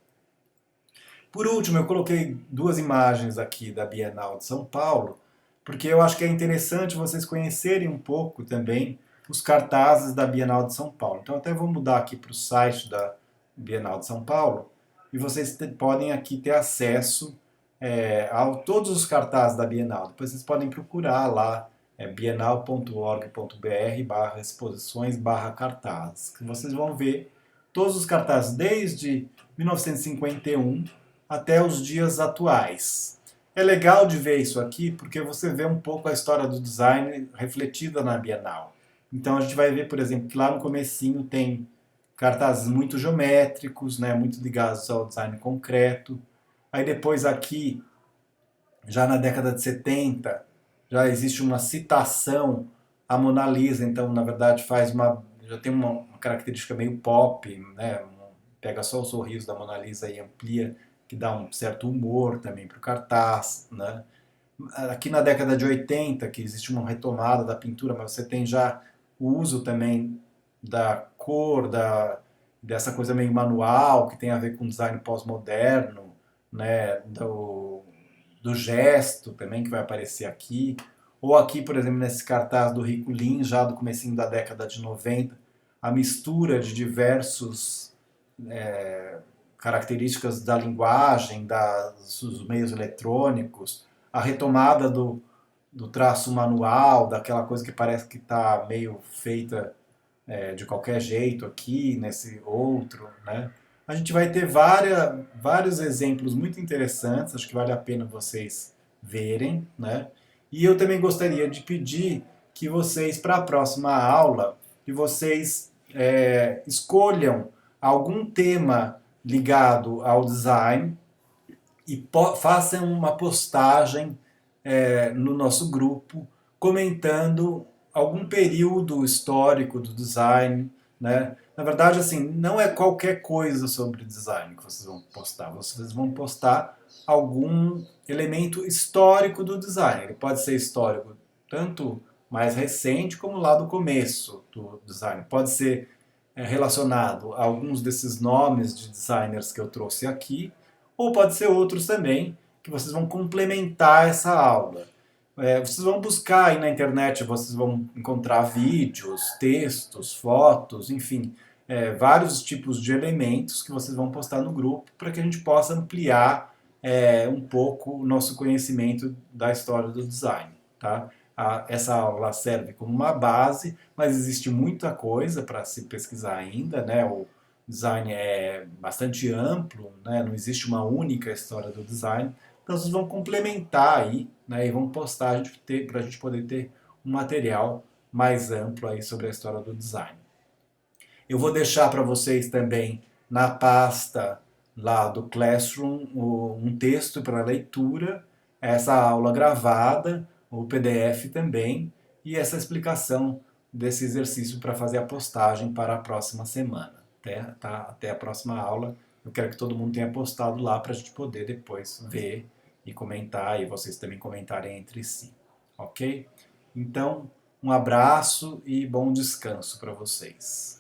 Por último, eu coloquei duas imagens aqui da Bienal de São Paulo, porque eu acho que é interessante vocês conhecerem um pouco também os cartazes da Bienal de São Paulo. Então até vou mudar aqui para o site da Bienal de São Paulo, e vocês podem aqui ter acesso a todos os cartazes da Bienal. Depois vocês podem procurar lá, bienal.org.br/exposições/cartazes, que vocês vão ver todos os cartazes desde 1951 até os dias atuais. É legal de ver isso aqui porque você vê um pouco a história do design refletida na Bienal. Então a gente vai ver, por exemplo, que lá no comecinho tem cartazes muito geométricos, né, muito ligados ao design concreto. Aí depois aqui, já na década de 70, já existe uma citação à Mona Lisa, então na verdade já tem uma característica meio pop, né? Pega só o sorriso da Mona Lisa e amplia, que dá um certo humor também para o cartaz, né? Aqui na década de 80, que existe uma retomada da pintura, mas você tem já o uso também da cor, dessa coisa meio manual, que tem a ver com design pós-moderno, né, do gesto também, que vai aparecer aqui. Ou aqui, por exemplo, nesse cartaz do Rico Lin, já do comecinho da década de 90, a mistura de diversos características da linguagem, dos meios eletrônicos, a retomada do traço manual, daquela coisa que parece que está meio feita de qualquer jeito aqui, nesse outro, né? A gente vai ter vários exemplos muito interessantes, acho que vale a pena vocês verem, né? E eu também gostaria de pedir que vocês, para a próxima aula, que vocês escolham algum tema ligado ao design e façam uma postagem no nosso grupo comentando algum período histórico do design, né? Na verdade, assim, não é qualquer coisa sobre design que vocês vão postar. Vocês vão postar algum elemento histórico do design. Ele pode ser histórico tanto mais recente como lá do começo do design. Pode ser relacionado a alguns desses nomes de designers que eu trouxe aqui, ou pode ser outros também, que vocês vão complementar essa aula. Vocês vão buscar aí na internet, vocês vão encontrar vídeos, textos, fotos, enfim, vários tipos de elementos que vocês vão postar no grupo para que a gente possa ampliar um pouco o nosso conhecimento da história do design. Tá? Essa aula serve como uma base, mas existe muita coisa para se pesquisar ainda, né? O design é bastante amplo, né? Não existe uma única história do design. Então vocês vão complementar aí, né? E vão postar para a gente poder ter um material mais amplo aí sobre a história do design. Eu vou deixar para vocês também na pasta lá do Classroom um texto para leitura, essa aula gravada, o PDF também, e essa explicação desse exercício para fazer a postagem para a próxima semana. Até a próxima aula. Eu quero que todo mundo tenha postado lá para a gente poder depois ver e comentar, e vocês também comentarem entre si. Ok? Então, um abraço e bom descanso para vocês.